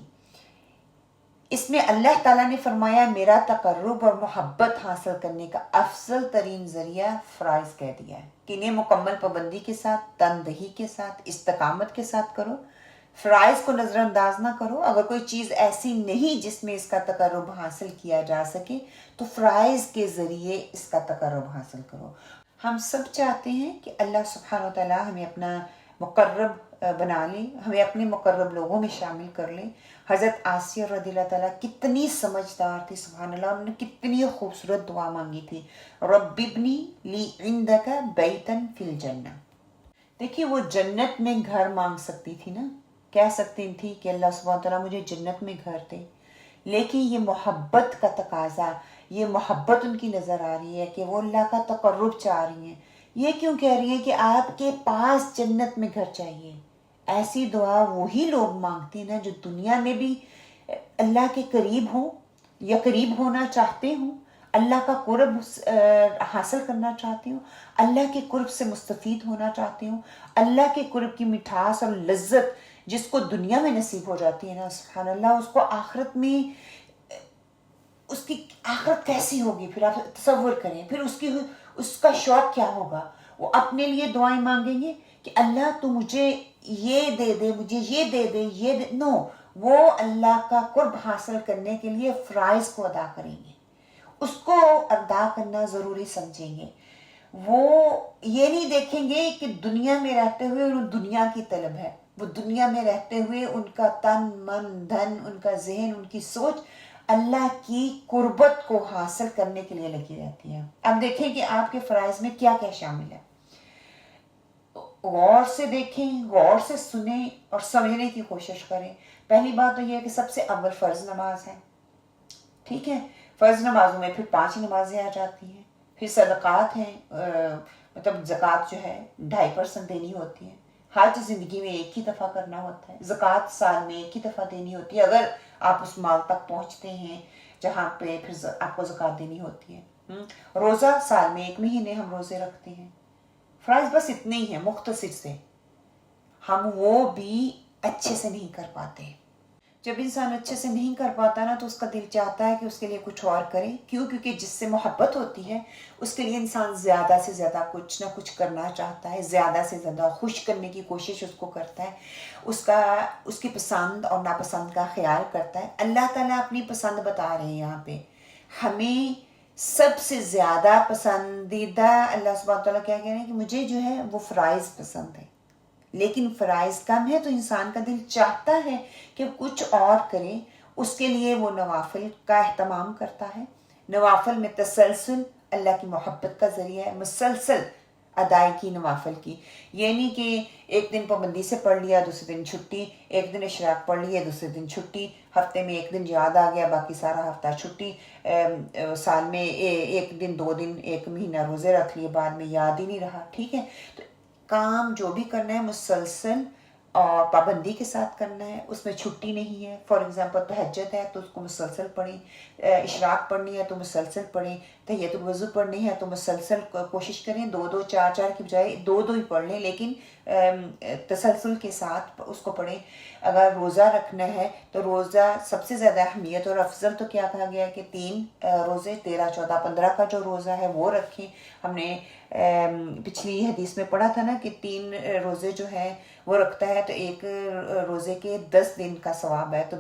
اس میں اللہ تعالیٰ نے فرمایا میرا تقرب اور محبت حاصل کرنے کا افضل ترین ذریعہ فرائض کہہ دیا ہے کہ انہیں مکمل پابندی کے ساتھ، تندہی کے ساتھ، استقامت کے ساتھ کرو، فرائض کو نظر انداز نہ کرو۔ اگر کوئی چیز ایسی نہیں جس میں اس کا تقرب حاصل کیا جا سکے تو فرائض کے ذریعے اس کا تقرب حاصل کرو۔ ہم سب چاہتے ہیں کہ اللہ سبحانہ وتعالی ہمیں اپنا مقرب بنا لے، ہمیں اپنے مقرب لوگوں میں شامل کر لے۔ حضرت آسیہ رضی اللہ تعالیٰ کتنی سمجھدار تھی، سبحان اللہ، انہوں نے کتنی خوبصورت دعا مانگی تھی، رب ابنی لی عندک بیتن فی الجنہ۔ دیکھیے وہ جنت میں گھر مانگ سکتی تھی نا، کہہ سکتی تھی کہ اللہ سبحانہ وتعالیٰ مجھے جنت میں گھر دے، لیکن یہ محبت کا تقاضا، یہ محبت ان کی نظر آ رہی ہے کہ وہ اللہ کا تقرب چاہ رہی ہیں۔ یہ کیوں کہہ رہی ہیں کہ آپ کے پاس جنت میں گھر چاہیے؟ ایسی دعا وہی لوگ مانگتے ہیں نا جو دنیا میں بھی اللہ کے قریب ہوں یا قریب ہونا چاہتے ہوں، اللہ کا قرب حاصل کرنا چاہتے ہوں، اللہ کے قرب سے مستفید ہونا چاہتے ہوں، اللہ کے قرب کی مٹھاس اور لذت جس کو دنیا میں نصیب ہو جاتی ہے نا، سبحان اللہ، اس کو آخرت میں، اس کی آخرت کیسی ہوگی؟ پھر آپ تصور کریں، پھر اس کا شوق کیا ہوگا؟ وہ اپنے لیے دعائیں مانگیں گے کہ اللہ تو مجھے یہ دے دے، مجھے یہ دے دے، یہ دے، نو، وہ اللہ کا قرب حاصل کرنے کے لیے فرائض کو ادا کریں گے، اس کو ادا کرنا ضروری سمجھیں گے۔ وہ یہ نہیں دیکھیں گے کہ دنیا میں رہتے ہوئے انہیں دنیا کی طلب ہے، وہ دنیا میں رہتے ہوئے ان کا تن من دھن، ان کا ذہن، ان کی سوچ اللہ کی قربت کو حاصل کرنے کے لیے لگی رہتی ہیں. اب دیکھیں کہ آپ کے فرائض میں کیا کیا شامل ہے. غور سے دیکھیں, غور سے سنیں اور سمجھنے کی کوشش کریں. پہلی بات تو یہ ہے کہ سب سے اول فرض نماز ہے. ٹھیک ہے, فرض نمازوں میں پھر 5 نمازیں آ جاتی ہیں. پھر صدقات ہیں, مطلب زکوٰۃ جو ہے 2.5% دینی ہوتی ہے. حج زندگی میں ایک ہی دفعہ کرنا ہوتا ہے. زکوٰۃ سال میں ایک ہی دفعہ دینی ہوتی ہے اگر آپ اس مال تک پہنچتے ہیں جہاں پہ پھر آپ کو زکوٰۃ دینی ہوتی ہے. روزہ سال میں 1 مہینے ہم روزے رکھتے ہیں. فرائض بس اتنے ہی ہیں مختصر سے, ہم وہ بھی اچھے سے نہیں کر پاتے. جب انسان اچھے سے نہیں کر پاتا نا تو اس کا دل چاہتا ہے کہ اس کے لیے کچھ اور کرے. کیوں؟ کیونکہ جس سے محبت ہوتی ہے اس کے لیے انسان زیادہ سے زیادہ کچھ نہ کچھ کرنا چاہتا ہے, زیادہ سے زیادہ خوش کرنے کی کوشش اس کو کرتا ہے, اس کی پسند اور ناپسند کا خیال کرتا ہے. اللہ تعالیٰ اپنی پسند بتا رہے ہیں یہاں پہ. ہمیں سب سے زیادہ پسندیدہ اللہ سبحانہ تعالیٰ کیا کہہ رہے ہیں کہ مجھے جو ہے وہ فرائض پسند ہے. لیکن فرائض کم ہے تو انسان کا دل چاہتا ہے کہ کچھ اور کرے. اس کے لیے وہ نوافل کا اہتمام کرتا ہے. نوافل میں تسلسل اللہ کی محبت کا ذریعہ ہے, مسلسل ادائیگی نوافل کی. یہ نہیں کہ ایک دن پابندی سے پڑھ لیا دوسرے دن چھٹی, ایک دن اشراق پڑھ لیا دوسرے دن چھٹی, ہفتے میں ایک دن یاد آ گیا باقی سارا ہفتہ چھٹی, سال میں 1 دن 2 دن 1 مہینہ روزے رکھ لیے بعد میں یاد ہی نہیں رہا. ٹھیک ہے, تو کام جو بھی کرنا ہے مسلسل اور پابندی کے ساتھ کرنا ہے, اس میں چھٹی نہیں ہے. فار ایگزامپل تہجد ہے تو اس کو مسلسل پڑھیں, اشراق پڑھنی ہے تو مسلسل پڑھیں, تحیۃ الوضو پڑھنی ہے تو مسلسل کوشش کریں 2 4 کی بجائے 2 ہی پڑھ لیں, لیکن تسلسل کے ساتھ اس کو پڑھیں. اگر روزہ رکھنا ہے تو روزہ سب سے زیادہ اہمیت اور افضل تو کیا کہا گیا ہے کہ 3 روزے 13 14 15 کا جو روزہ ہے وہ رکھیں. ہم نے پچھلی حدیث میں پڑھا تھا نا کہ 3 روزے جو ہے وہ رکھتا ہے تو ایک روزے کے 10 دن کا ثواب ہے. تو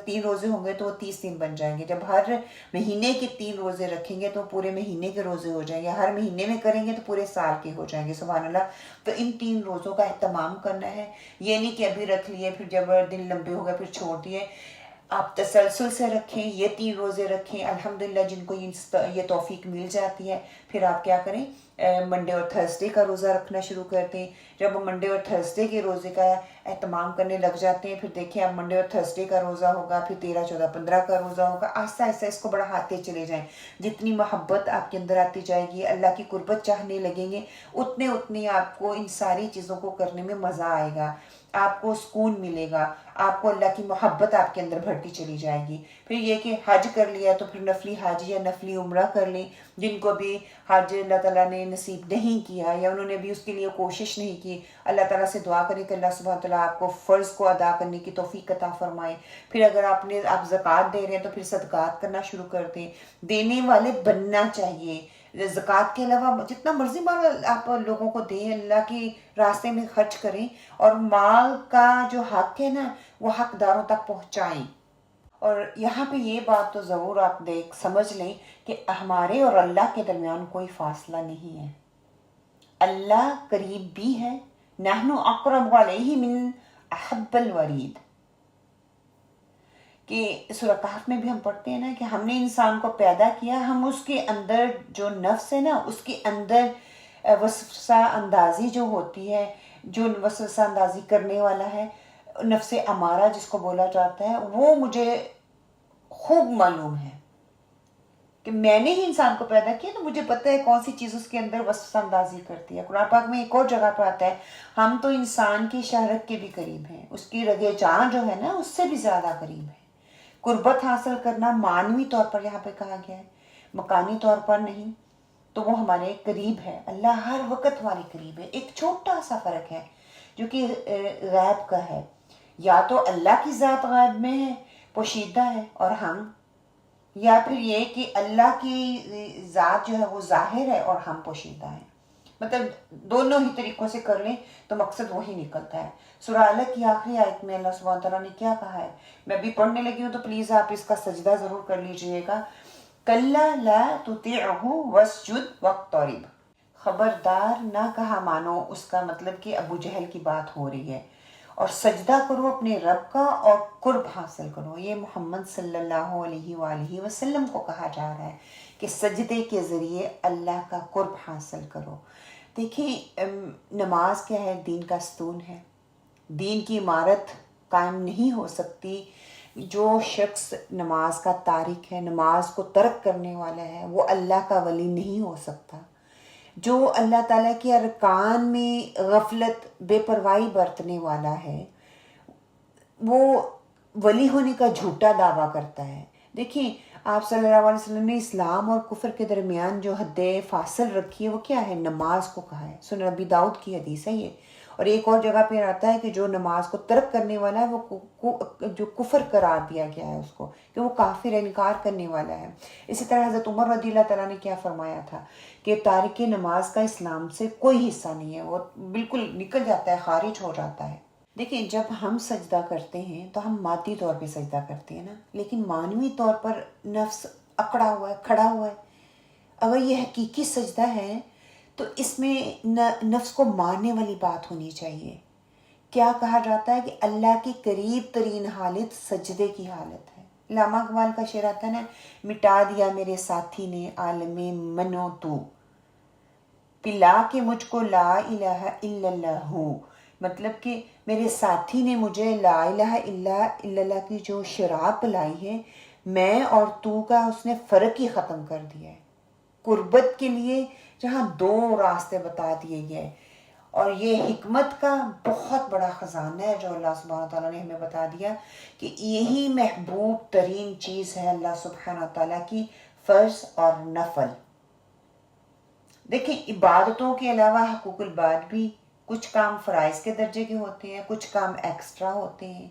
3 روزے ہوں گے تو وہ 30 دن بن جائیں گے. جب ہر مہینے کے 3 روزے رکھیں گے تو پورے مہینے کے روزے ہو جائیں گے. ہر مہینے میں کریں گے تو پورے سال کے ہو جائیں گے. سبحان اللہ. تو ان 3 روزوں کا اہتمام کرنا ہے. یہ نہیں کہ ابھی رکھ لیے پھر جب دن لمبے ہو گئے پھر چھوڑ دیے. آپ تسلسل سے رکھیں, یہ 3 روزے رکھیں. الحمدللہ جن کو یہ توفیق مل جاتی ہے پھر آپ کیا کریں, منڈے اور تھرسڈے کا روزہ رکھنا شروع کر دیں. جب منڈے اور تھرسڈے کے روزے کا اہتمام کرنے لگ جاتے ہیں پھر دیکھیں اب منڈے اور تھرسڈے کا روزہ ہوگا, پھر 13 14 15 کا روزہ ہوگا. آہستہ آہستہ اس کو بڑھاتے چلے جائیں. جتنی محبت آپ کے اندر آتی جائے گی, اللہ کی قربت چاہنے لگیں گے, اتنے آپ کو ان ساری چیزوں کو کرنے میں مزہ آئے گا, آپ کو سکون ملے گا, آپ کو اللہ کی محبت آپ کے اندر بڑھتی چلی جائے گی. پھر یہ کہ حج کر لیا تو پھر نفلی حج یا نفلی عمرہ کر لیں. جن کو بھی حج اللہ تعالیٰ نے نصیب نہیں کیا یا انہوں نے بھی اس کے لیے کوشش نہیں کی, اللہ تعالیٰ سے دعا کریں کہ اللہ سبحانہ تعالیٰ آپ کو فرض کو ادا کرنے کی توفیق عطا فرمائے. پھر اگر آپ زکوٰۃ دے رہے ہیں تو پھر صدقات کرنا شروع کر دیں. دینے والے بننا چاہیے. زکوٰۃ کے علاوہ جتنا مرضی مال آپ لوگوں کو دیں, اللہ کے راستے میں خرچ کریں, اور مال کا جو حق ہے نا وہ حقداروں تک پہنچائیں. اور یہاں پہ یہ بات تو ضرور آپ سمجھ لیں کہ ہمارے اور اللہ کے درمیان کوئی فاصلہ نہیں ہے. اللہ قریب بھی ہے. نحن اقرب علیہ من احب الورید, کہ سورہ کہف میں بھی ہم پڑھتے ہیں نا کہ ہم نے انسان کو پیدا کیا, ہم اس کے اندر جو نفس ہے نا اس کے اندر وسوسہ اندازی جو ہوتی ہے, جو وسوسہ اندازی کرنے والا ہے, نفس امارہ جس کو بولا جاتا ہے, وہ مجھے خوب معلوم ہے کہ میں نے ہی انسان کو پیدا کیا, تو مجھے پتہ ہے کون سی چیز اس کے اندر وسوسہ اندازی کرتی ہے. قرآن پاک میں ایک اور جگہ پر آتا ہے ہم تو انسان کی شہرت کے بھی قریب ہیں, اس کی رگے جاں جو ہے نا اس سے بھی زیادہ قریب ہے. قربت حاصل کرنا معنوی طور پر یہاں پہ کہا گیا ہے, مکانی طور پر نہیں. تو وہ ہمارے قریب ہے. اللہ ہر وقت ہمارے قریب ہے. ایک چھوٹا سا فرق ہے جو کہ غیب کا ہے. یا تو اللہ کی ذات غیب میں ہے, پوشیدہ ہے, اور ہم, یا پھر یہ کہ اللہ کی ذات جو ہے وہ ظاہر ہے اور ہم پوشیدہ ہیں. مطلب دونوں ہی طریقوں سے کر لیں تو مقصد وہی نکلتا ہے. سورہ الگ کی آخری آیت میں اللہ سبحانہ تعالیٰ نے کیا کہا ہے, میں ابھی پڑھنے لگی ہوں تو پلیز آپ اس کا سجدہ ضرور کر لیجئے گا. کلا لا تطیعہ واسجد واقترب, خبردار نہ کہا مانو. اس کا مطلب کہ ابو جہل کی بات ہو رہی ہے, اور سجدہ کرو اپنے رب کا اور قرب حاصل کرو. یہ محمد صلی اللہ علیہ وآلہ وسلم کو کہا جا رہا ہے کہ سجدے کے ذریعے اللہ کا قرب حاصل کرو. دیکھیں نماز کیا ہے؟ دین کا ستون ہے. دین کی عمارت قائم نہیں ہو سکتی. جو شخص نماز کا تارک ہے، نماز کو ترک کرنے والا ہے، وہ اللہ کا ولی نہیں ہو سکتا. جو اللہ تعالیٰ کے ارکان میں غفلت بے پرواہی برتنے والا ہے، وہ ولی ہونے کا جھوٹا دعویٰ کرتا ہے. دیکھیں آپ صلی اللہ علیہ وسلم نے اسلام اور کفر کے درمیان جو حد فاصل رکھی ہے وہ کیا ہے؟ نماز کو کہا ہے. سنن ابی داؤد کی حدیث ہے یہ. اور ایک اور جگہ پہ آتا ہے کہ جو نماز کو ترک کرنے والا ہے وہ جو کفر قرار دیا گیا ہے اس کو، کہ وہ کافر انکار کرنے والا ہے. اسی طرح حضرت عمر رضی اللہ تعالیٰ نے کیا فرمایا تھا کہ تارک نماز کا اسلام سے کوئی حصہ نہیں ہے، وہ بالکل نکل جاتا ہے، خارج ہو جاتا ہے. دیکھیں جب ہم سجدہ کرتے ہیں تو ہم مادی طور پہ سجدہ کرتے ہیں نا، لیکن معنوی طور پر نفس اکڑا ہوا ہے، کھڑا ہوا ہے. اگر یہ حقیقی سجدہ ہے تو اس میں نفس کو مارنے والی بات ہونی چاہیے. کیا کہا جاتا ہے کہ اللہ کی قریب ترین حالت سجدے کی حالت ہے. علامہ اقبال کا شعر آتا ہے نا، مٹا دیا میرے ساتھی نے عالم من و تو، پلا کے مجھ کو لا الہ الا اللہ ہو. مطلب کہ میرے ساتھی نے مجھے لا الہ الا اللہ کی جو شراب پلائی ہے، میں اور تو کا اس نے فرق ہی ختم کر دیا ہے. قربت کے لیے جہاں دو راستے بتا دیے گئے، اور یہ حکمت کا بہت بڑا خزانہ ہے جو اللہ سبحانہ تعالیٰ نے ہمیں بتا دیا کہ یہی محبوب ترین چیز ہے اللہ سبحانہ تعالیٰ کی، فرض اور نفل. دیکھیں عبادتوں کے علاوہ حقوق العباد بھی کچھ کام فرائض کے درجے کے ہوتے ہیں، کچھ کام ایکسٹرا ہوتے ہیں،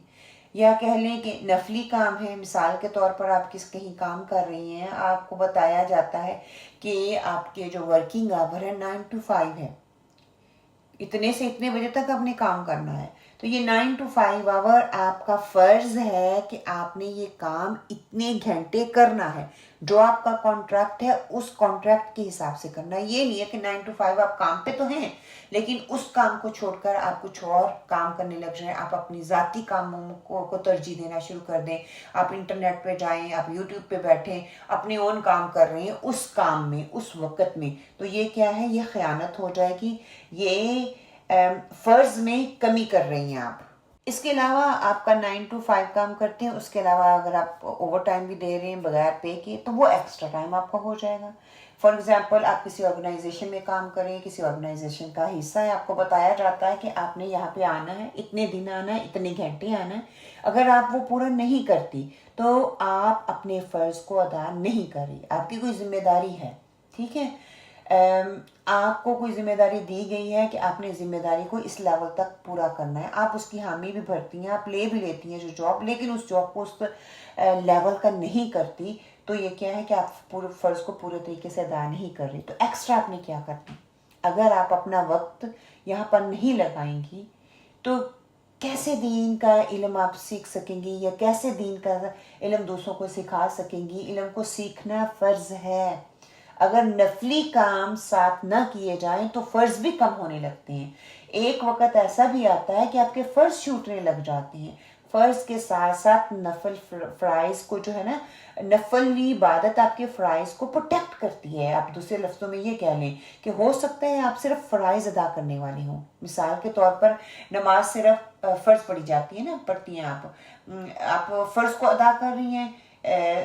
یا کہہ لیں کہ نفلی کام ہے. مثال کے طور پر آپ کہیں کام کر رہی ہیں، آپ کو بتایا جاتا ہے کہ آپ کے جو ورکنگ آور ہے 9 to 5 ہے، اتنے سے اتنے بجے تک آپ نے کام کرنا ہے. تو یہ 9 to 5 آور آپ کا فرض ہے کہ آپ نے یہ کام اتنے گھنٹے کرنا ہے. جو آپ کا کانٹریکٹ ہے اس کانٹریکٹ کے حساب سے کرنا ہے. یہ نہیں ہے کہ 9 to 5 آپ کام پہ تو ہیں لیکن اس کام کو چھوڑ کر آپ کچھ اور کام کرنے لگ جائیں، آپ اپنی ذاتی کاموں کو ترجیح دینا شروع کر دیں. آپ انٹرنیٹ پہ جائیں، آپ یوٹیوب پہ بیٹھیں، اپنے اون کام کر رہے ہیں اس کام میں اس وقت میں. تو یہ کیا ہے؟ یہ خیانت ہو جائے گی، یہ فرض میں کمی کر رہی ہیں آپ. اس کے علاوہ آپ کا 9 to 5 کام کرتے ہیں، اس کے علاوہ اگر آپ اوور ٹائم بھی دے رہے ہیں بغیر پے کے تو وہ ایکسٹرا ٹائم آپ کا ہو جائے گا. فار ایگزامپل آپ کسی آرگنائزیشن میں کام کریں، کسی آرگنائزیشن کا حصہ ہے، آپ کو بتایا جاتا ہے کہ آپ نے یہاں پہ آنا ہے، اتنے دن آنا ہے، اتنے گھنٹے آنا ہے. اگر آپ وہ پورا نہیں کرتی تو آپ اپنے فرض کو ادا نہیں کر رہی، آپ کی کوئی ذمہ داری ہے. ٹھیک ہے، آپ کو کوئی ذمہ داری دی گئی ہے کہ آپ نے ذمہ داری کو اس لیول تک پورا کرنا ہے. آپ اس کی حامی بھی بھرتی ہیں، آپ لے بھی لیتی ہیں جو جاب، لیکن اس جاب کو اس لیول کا نہیں کرتی تو یہ کیا ہے کہ آپ پورے فرض کو پورے طریقے سے ادا نہیں کر رہی. تو ایکسٹرا آپ نے کیا کرنا؟ اگر آپ اپنا وقت یہاں پر نہیں لگائیں گی تو کیسے دین کا علم آپ سیکھ سکیں گی، یا کیسے دین کا علم دوسروں کو سکھا سکیں گی؟ علم کو سیکھنا فرض ہے. اگر نفلی کام ساتھ نہ کیے جائیں تو فرض بھی کم ہونے لگتے ہیں. ایک وقت ایسا بھی آتا ہے کہ آپ کے فرض چھوٹنے لگ جاتے ہیں. فرض کے ساتھ ساتھ نفل فرائض کو جو ہے نا، نفلی عبادت آپ کے فرائض کو پروٹیکٹ کرتی ہے. آپ دوسرے لفظوں میں یہ کہہ لیں کہ ہو سکتا ہے آپ صرف فرائض ادا کرنے والے ہوں. مثال کے طور پر نماز صرف فرض پڑھی جاتی ہے نا، پڑھتی ہیں آپ فرض کو ادا کر رہی ہیں.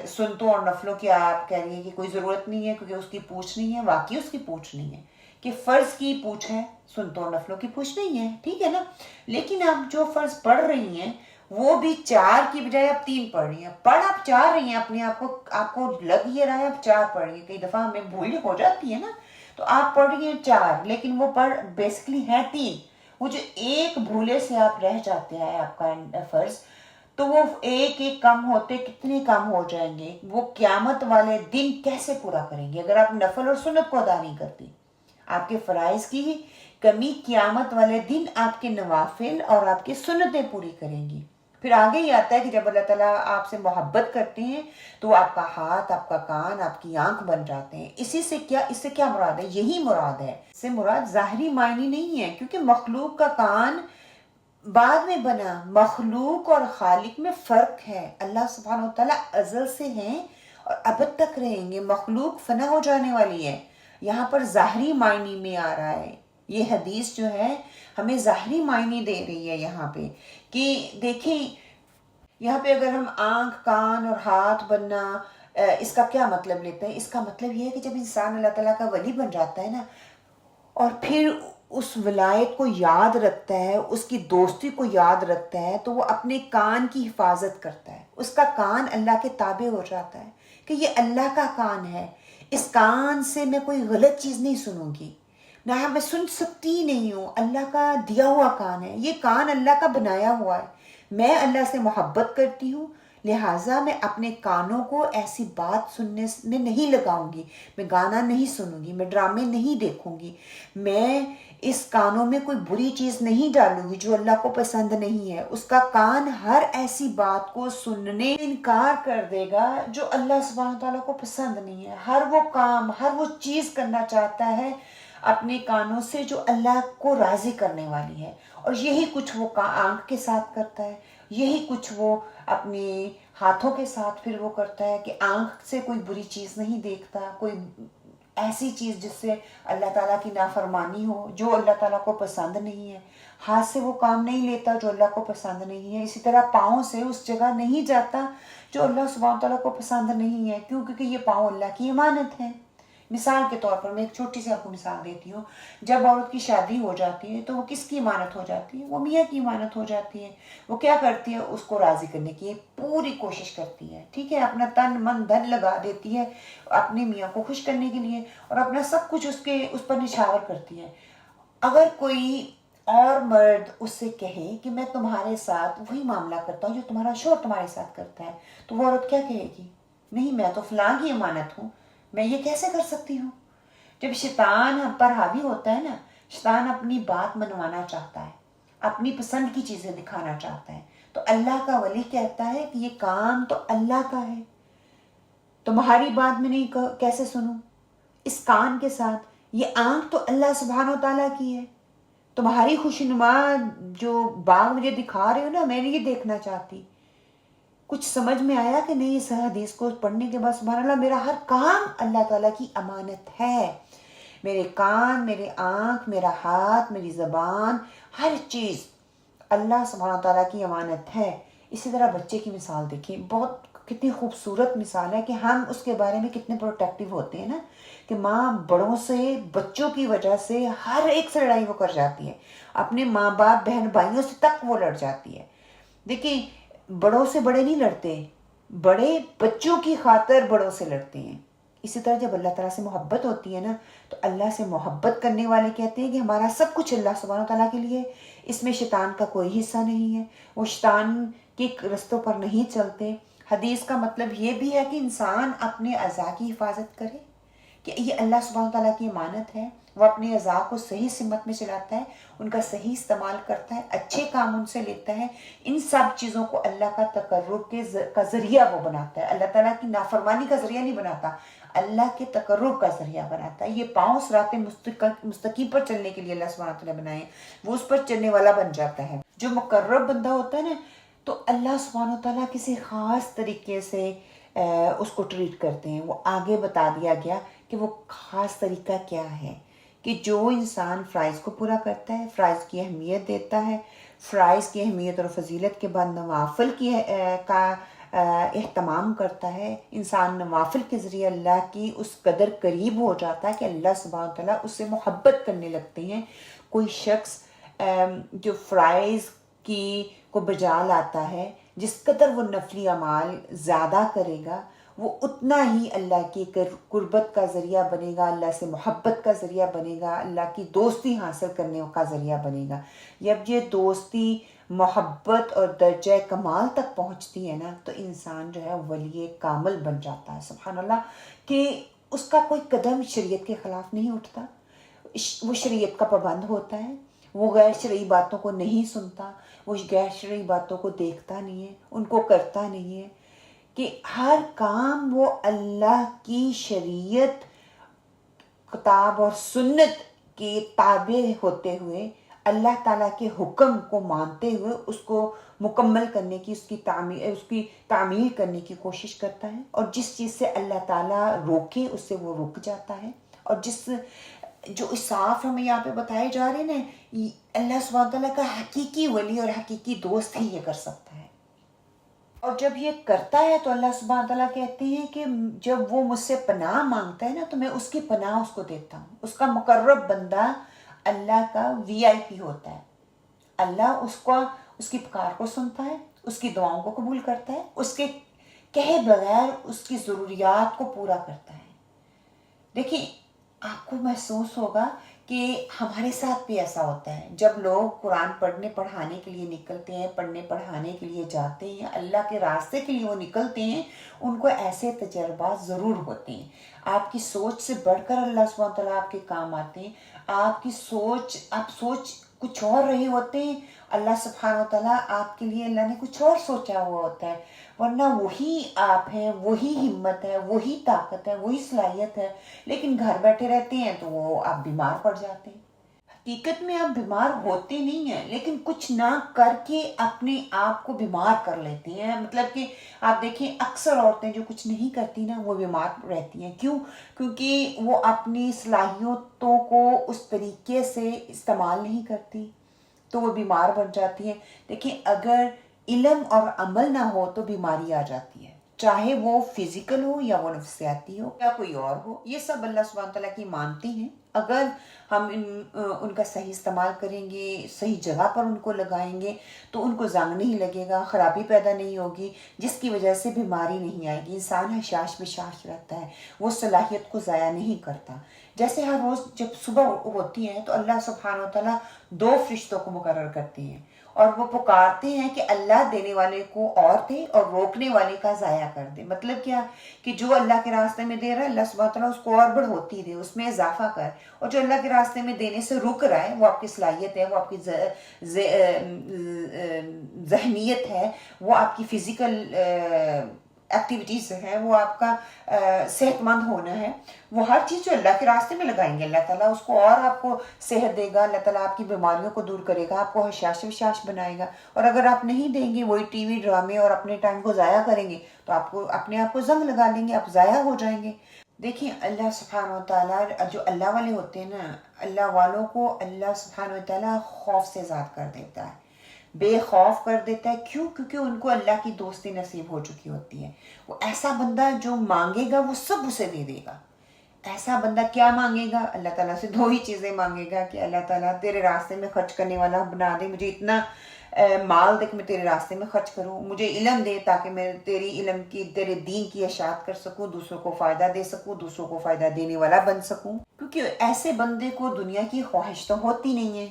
سنتوں اور نفلوں کی آپ کہہ رہی ہیں کہ کوئی ضرورت نہیں ہے کیونکہ اس کی پوچھ نہیں ہے. واقعی اس کی پوچھ نہیں ہے کہ فرض کی پوچھ ہے، سنتوں اور نفلوں کی پوچھ نہیں ہے. ٹھیک ہے نا، لیکن آپ جو فرض پڑھ رہی ہیں وہ بھی 4 کی بجائے آپ 3 پڑھ رہی ہیں. پڑھ آپ 4 رہی ہیں، اپنے آپ کو لگ یہ رہا ہے آپ 4 پڑھ رہی ہیں. کئی دفعہ ہمیں بھول ہو جاتی ہے نا، تو آپ پڑھ رہی ہیں 4 لیکن وہ پڑھ بیسکلی ہے 3. وہ جو ایک بھولے سے آپ رہ جاتے ہیں آپ کا فرض، تو وہ ایک کم ہوتے کتنے کم ہو جائیں گے. وہ قیامت والے دن کیسے پورا کریں گے اگر آپ نفل اور سنت کو ادا نہیں کرتی؟ آپ کے فرائض کی کمی قیامت والے دن آپ کے نوافل اور آپ کی سنتیں پوری کریں گی. پھر آگے ہی آتا ہے کہ جب اللہ تعالیٰ آپ سے محبت کرتے ہیں تو آپ کا ہاتھ، آپ کا کان، آپ کی آنکھ بن جاتے ہیں. اس سے کیا مراد ہے؟ یہی مراد ہے. اس سے مراد ظاہری معنی نہیں ہے، کیونکہ مخلوق کا کان بعد میں بنا، مخلوق اور خالق میں فرق ہے۔ اللہ سبحانہ و تعالیٰ ازل سے ہیں اور ابد تک رہیں گے، مخلوق فنا ہو جانے والی ہے۔ یہاں پر ظاہری معنی میں آ رہا ہے، یہ حدیث جو ہے ہمیں ظاہری معنی دے رہی ہے یہاں پہ، کہ دیکھیں یہاں پہ اگر ہم آنکھ، کان اور ہاتھ بننا، اس کا کیا مطلب لیتے ہیں؟ اس کا مطلب یہ ہے کہ جب انسان اللہ تعالیٰ کا ولی بن جاتا ہے نا، اور پھر اس ولایت کو یاد رکھتا ہے، اس کی دوستی کو یاد رکھتا ہے، تو وہ اپنے کان کی حفاظت کرتا ہے۔ اس کا کان اللہ کے تابع ہو جاتا ہے کہ یہ اللہ کا کان ہے، اس کان سے میں کوئی غلط چیز نہیں سنوں گی، میں سن سکتی نہیں ہوں، اللہ کا دیا ہوا کان ہے، یہ کان اللہ کا بنایا ہوا ہے، میں اللہ سے محبت کرتی ہوں، لہٰذا میں اپنے کانوں کو ایسی بات سننے میں نہیں لگاؤں گی، میں گانا نہیں سنوں گی، میں ڈرامے نہیں دیکھوں گی، میں اس کانوں میں کوئی بری چیز نہیں ڈالوں گی جو اللہ کو پسند نہیں ہے۔ اس کا کان ہر ایسی بات کو سننے انکار کر دے گا جو اللہ سبحانہ تعالیٰ کو پسند نہیں ہے۔ ہر وہ کام، ہر وہ چیز کرنا چاہتا ہے اپنے کانوں سے جو اللہ کو راضی کرنے والی ہے، اور یہی کچھ وہ آنکھ کے ساتھ کرتا ہے، یہی کچھ وہ اپنے ہاتھوں کے ساتھ پھر وہ کرتا ہے کہ آنکھ سے کوئی بری چیز نہیں دیکھتا، کوئی ایسی چیز جس سے اللہ تعالیٰ کی نافرمانی ہو، جو اللہ تعالیٰ کو پسند نہیں ہے، ہاتھ سے وہ کام نہیں لیتا جو اللہ کو پسند نہیں ہے، اسی طرح پاؤں سے اس جگہ نہیں جاتا جو اللہ سبحانہ تعالیٰ کو پسند نہیں ہے، کیوں؟ کیونکہ یہ پاؤں اللہ کی امانت ہے۔ مثال کے طور پر میں ایک چھوٹی سی آپ کو مثال دیتی ہوں، جب عورت کی شادی ہو جاتی ہے تو وہ کس کی امانت ہو جاتی ہے؟ وہ میاں کی امانت ہو جاتی ہے۔ وہ کیا کرتی ہے؟ اس کو راضی کرنے کی پوری کوشش کرتی ہے، ٹھیک ہے، اپنا تن من دھن لگا دیتی ہے اپنے میاں کو خوش کرنے کے لیے، اور اپنا سب کچھ اس پر نچھاور کرتی ہے۔ اگر کوئی اور مرد اس سے کہے کہ میں تمہارے ساتھ وہی معاملہ کرتا ہوں جو تمہارا شوہر تمہارے ساتھ کرتا ہے، تو وہ عورت کیا کہے گی؟ نہیں، میں تو فلاں کی امانت ہوں، میں یہ کیسے کر سکتی ہوں؟ جب شیطان ہم پر حاوی ہوتا ہے نا، شیطان اپنی بات منوانا چاہتا ہے، اپنی پسند کی چیزیں دکھانا چاہتا ہے، تو اللہ کا ولی کہتا ہے کہ یہ کام تو اللہ کا ہے، تمہاری بات میں نہیں کیسے سنوں اس کان کے ساتھ؟ یہ آنکھ تو اللہ سبحانہ و تعالیٰ کی ہے، تمہاری خوشنما جو باغ مجھے دکھا رہے ہو نا، میں نہیں دیکھنا چاہتی۔ کچھ سمجھ میں آیا کہ نہیں اس حدیث کو پڑھنے کے بعد؟ سبحان اللہ، میرا ہر کام اللہ تعالیٰ کی امانت ہے، میرے کان، میرے آنکھ، میرا ہاتھ، میری زبان، ہر چیز اللہ سبحانہ تعالیٰ کی امانت ہے۔ اسی طرح بچے کی مثال دیکھیں، بہت کتنی خوبصورت مثال ہے کہ ہم اس کے بارے میں کتنے پروٹیکٹیو ہوتے ہیں نا، کہ ماں بڑوں سے، بچوں کی وجہ سے ہر ایک سے لڑائی وہ کر جاتی ہے، اپنے ماں باپ بہن بھائیوں سے تک وہ لڑ جاتی ہے۔ دیکھیں، بڑوں سے بڑے نہیں لڑتے، بڑے بچوں کی خاطر بڑوں سے لڑتے ہیں۔ اسی طرح جب اللہ تعالیٰ سے محبت ہوتی ہے نا، تو اللہ سے محبت کرنے والے کہتے ہیں کہ ہمارا سب کچھ اللہ سبحانہ تعالیٰ کے لیے، اس میں شیطان کا کوئی حصہ نہیں ہے، وہ شیطان کے رستوں پر نہیں چلتے۔ حدیث کا مطلب یہ بھی ہے کہ انسان اپنے اعضاء کی حفاظت کرے، کہ یہ اللہ سبحانہ تعالیٰ کی امانت ہے، وہ اپنے اعضاء کو صحیح سمت میں چلاتا ہے، ان کا صحیح استعمال کرتا ہے، اچھے کام ان سے لیتا ہے، ان سب چیزوں کو اللہ کا تقرب کا ذریعہ وہ بناتا ہے، اللہ تعالیٰ کی نافرمانی کا ذریعہ نہیں بناتا، اللہ کے تقرب کا ذریعہ بناتا ہے۔ یہ پاؤں صراط مستقیم پر چلنے کے لیے اللہ سبحانہ تعالیٰ بنائے، وہ اس پر چلنے والا بن جاتا ہے۔ جو مقرب بندہ ہوتا ہے نا، تو اللہ سبحانہ تعالیٰ کسی خاص طریقے سے اس کو ٹریٹ کرتے ہیں۔ وہ آگے بتا دیا گیا کہ وہ خاص طریقہ کیا ہے، کہ جو انسان فرائض کو پورا کرتا ہے، فرائض کی اہمیت دیتا ہے، فرائض کی اہمیت اور فضیلت کے بعد نوافل کا اہتمام کرتا ہے، انسان نوافل کے ذریعے اللہ کی اس قدر قریب ہو جاتا ہے کہ اللہ سبحانہ تعالیٰ اس سے محبت کرنے لگتے ہیں۔ کوئی شخص جو فرائض کو بجا لاتا ہے، جس قدر وہ نفلی اعمال زیادہ کرے گا، وہ اتنا ہی اللہ کی قربت کا ذریعہ بنے گا، اللہ سے محبت کا ذریعہ بنے گا، اللہ کی دوستی حاصل کرنے کا ذریعہ بنے گا۔ جب یہ دوستی، محبت اور درجہ کمال تک پہنچتی ہے نا، تو انسان جو ہے ولی کامل بن جاتا ہے۔ سبحان اللہ، کہ اس کا کوئی قدم شریعت کے خلاف نہیں اٹھتا، وہ شریعت کا پابند ہوتا ہے، وہ غیر شرعی باتوں کو نہیں سنتا، وہ غیر شرعی باتوں کو دیکھتا نہیں ہے، ان کو کرتا نہیں ہے، کہ ہر کام وہ اللہ کی شریعت، کتاب اور سنت کے تابع ہوتے ہوئے اللہ تعالیٰ کے حکم کو مانتے ہوئے اس کو مکمل کرنے کی، اس کی تعمیل کرنے کی کوشش کرتا ہے، اور جس چیز سے اللہ تعالیٰ روکے اس سے وہ رک جاتا ہے. اور جو اصاف ہمیں یہاں پہ بتائے جا رہے ہیں نا، اللہ سبحانہ تعالیٰ کا حقیقی ولی اور حقیقی دوست ہی یہ کر سکتا ہے. اور جب یہ کرتا ہے تو اللہ سبحانہ تعالیٰ کہتے ہیں کہ جب وہ مجھ سے پناہ مانگتا ہے نا تو میں اس کی پناہ اس کو دیتا ہوں. اس کا مقرب بندہ اللہ کا VIP ہوتا ہے. اللہ اس کی پکار کو سنتا ہے، اس کی دعاؤں کو قبول کرتا ہے، اس کے کہے بغیر اس کی ضروریات کو پورا کرتا ہے. دیکھیں آپ کو محسوس ہوگا کہ ہمارے ساتھ بھی ایسا ہوتا ہے. جب لوگ قرآن پڑھنے پڑھانے کے لیے نکلتے ہیں، پڑھنے پڑھانے کے لیے جاتے ہیں، اللہ کے راستے کے لیے وہ نکلتے ہیں، ان کو ایسے تجربات ضرور ہوتے ہیں. آپ کی سوچ سے بڑھ کر اللہ سبحانہ تعالیٰ آپ کے کام آتے ہیں. آپ سوچ کچھ اور رہے ہوتے ہیں، اللہ سبحانہ تعالیٰ آپ کے لیے اللہ نے کچھ اور سوچا ہوا ہوتا ہے. ورنہ وہی آپ ہیں، وہی ہمت ہے، وہی طاقت ہے، وہی صلاحیت ہے، لیکن گھر بیٹھے رہتے ہیں تو وہ آپ بیمار پڑ جاتے ہیں. حقیقت میں آپ بیمار ہوتے نہیں ہیں، لیکن کچھ نہ کر کے اپنے آپ کو بیمار کر لیتے ہیں. مطلب کہ آپ دیکھیں اکثر عورتیں جو کچھ نہیں کرتی نا وہ بیمار رہتی ہیں. کیوں؟ کیونکہ وہ اپنی صلاحیتوں کو اس طریقے سے استعمال نہیں کرتی تو وہ بیمار بن جاتی ہیں. دیکھیں اگر علم اور عمل نہ ہو تو بیماری آ جاتی ہے، چاہے وہ فزیکل ہو یا وہ نفسیاتی ہو یا کوئی اور ہو. یہ سب اللہ سبحانہ تعالیٰ کی مانتی ہیں. اگر ہم ان کا صحیح استعمال کریں گے، صحیح جگہ پر ان کو لگائیں گے تو ان کو زنگ نہیں لگے گا، خرابی پیدا نہیں ہوگی، جس کی وجہ سے بیماری نہیں آئے گی. انسان حشاش بشاش رہتا ہے، وہ صلاحیت کو ضائع نہیں کرتا. جیسے ہر روز جب صبح ہوتی ہے تو اللہ سبحانہ تعالیٰ 2 فرشتوں کو مقرر کرتے ہیں اور وہ پکارتے ہیں کہ اللہ دینے والے کو اور دے اور روکنے والے کا ضائع کر دے. مطلب کیا کہ جو اللہ کے راستے میں دے رہا ہے اللہ سبحانہ تعالیٰ اس کو اور بڑھوتی دے، اس میں اضافہ کر. اور جو اللہ کے راستے میں دینے سے رک رہا ہے وہ آپ کی صلاحیت ہے، وہ آپ کی ذہنیت ہے، وہ آپ کی فزیکل ایکٹیویٹیز ہے، وہ آپ کا صحت مند ہونا ہے، وہ ہر چیز جو اللہ کے راستے میں لگائیں گے اللہ تعالیٰ اس کو اور آپ کو صحت دے گا. اللہ تعالیٰ آپ کی بیماریوں کو دور کرے گا، آپ کو حشاش وشاش بنائے گا. اور اگر آپ نہیں دیں گے، وہی ٹی وی ڈرامے اور اپنے ٹائم کو ضائع کریں گے تو آپ کو اپنے آپ کو زنگ لگا لیں گے، آپ ضائع ہو جائیں گے. دیکھیں اللہ سبحانہ و تعالیٰ جو اللہ والے ہوتے ہیں نا، اللہ والوں کو اللہ سبحانہ و تعالیٰ خوف سے ذات کر دیتا ہے، بے خوف کر دیتا ہے. کیوں؟ کیونکہ ان کو اللہ کی دوستی نصیب ہو چکی ہوتی ہے. وہ ایسا بندہ جو مانگے گا وہ سب اسے دے دے گا. ایسا بندہ کیا مانگے گا؟ اللہ تعالیٰ سے 2 ہی چیزیں مانگے گا کہ اللہ تعالیٰ تیرے راستے میں خرچ کرنے والا بنا دے، مجھے اتنا مال دے کہ میں تیرے راستے میں خرچ کروں، مجھے علم دے تاکہ میں تیرے دین کی اشاعت کر سکوں، دوسروں کو فائدہ دے سکوں، دوسروں کو فائدہ دینے والا بن سکوں. کیونکہ ایسے بندے کو دنیا کی خواہش تو ہوتی نہیں ہے.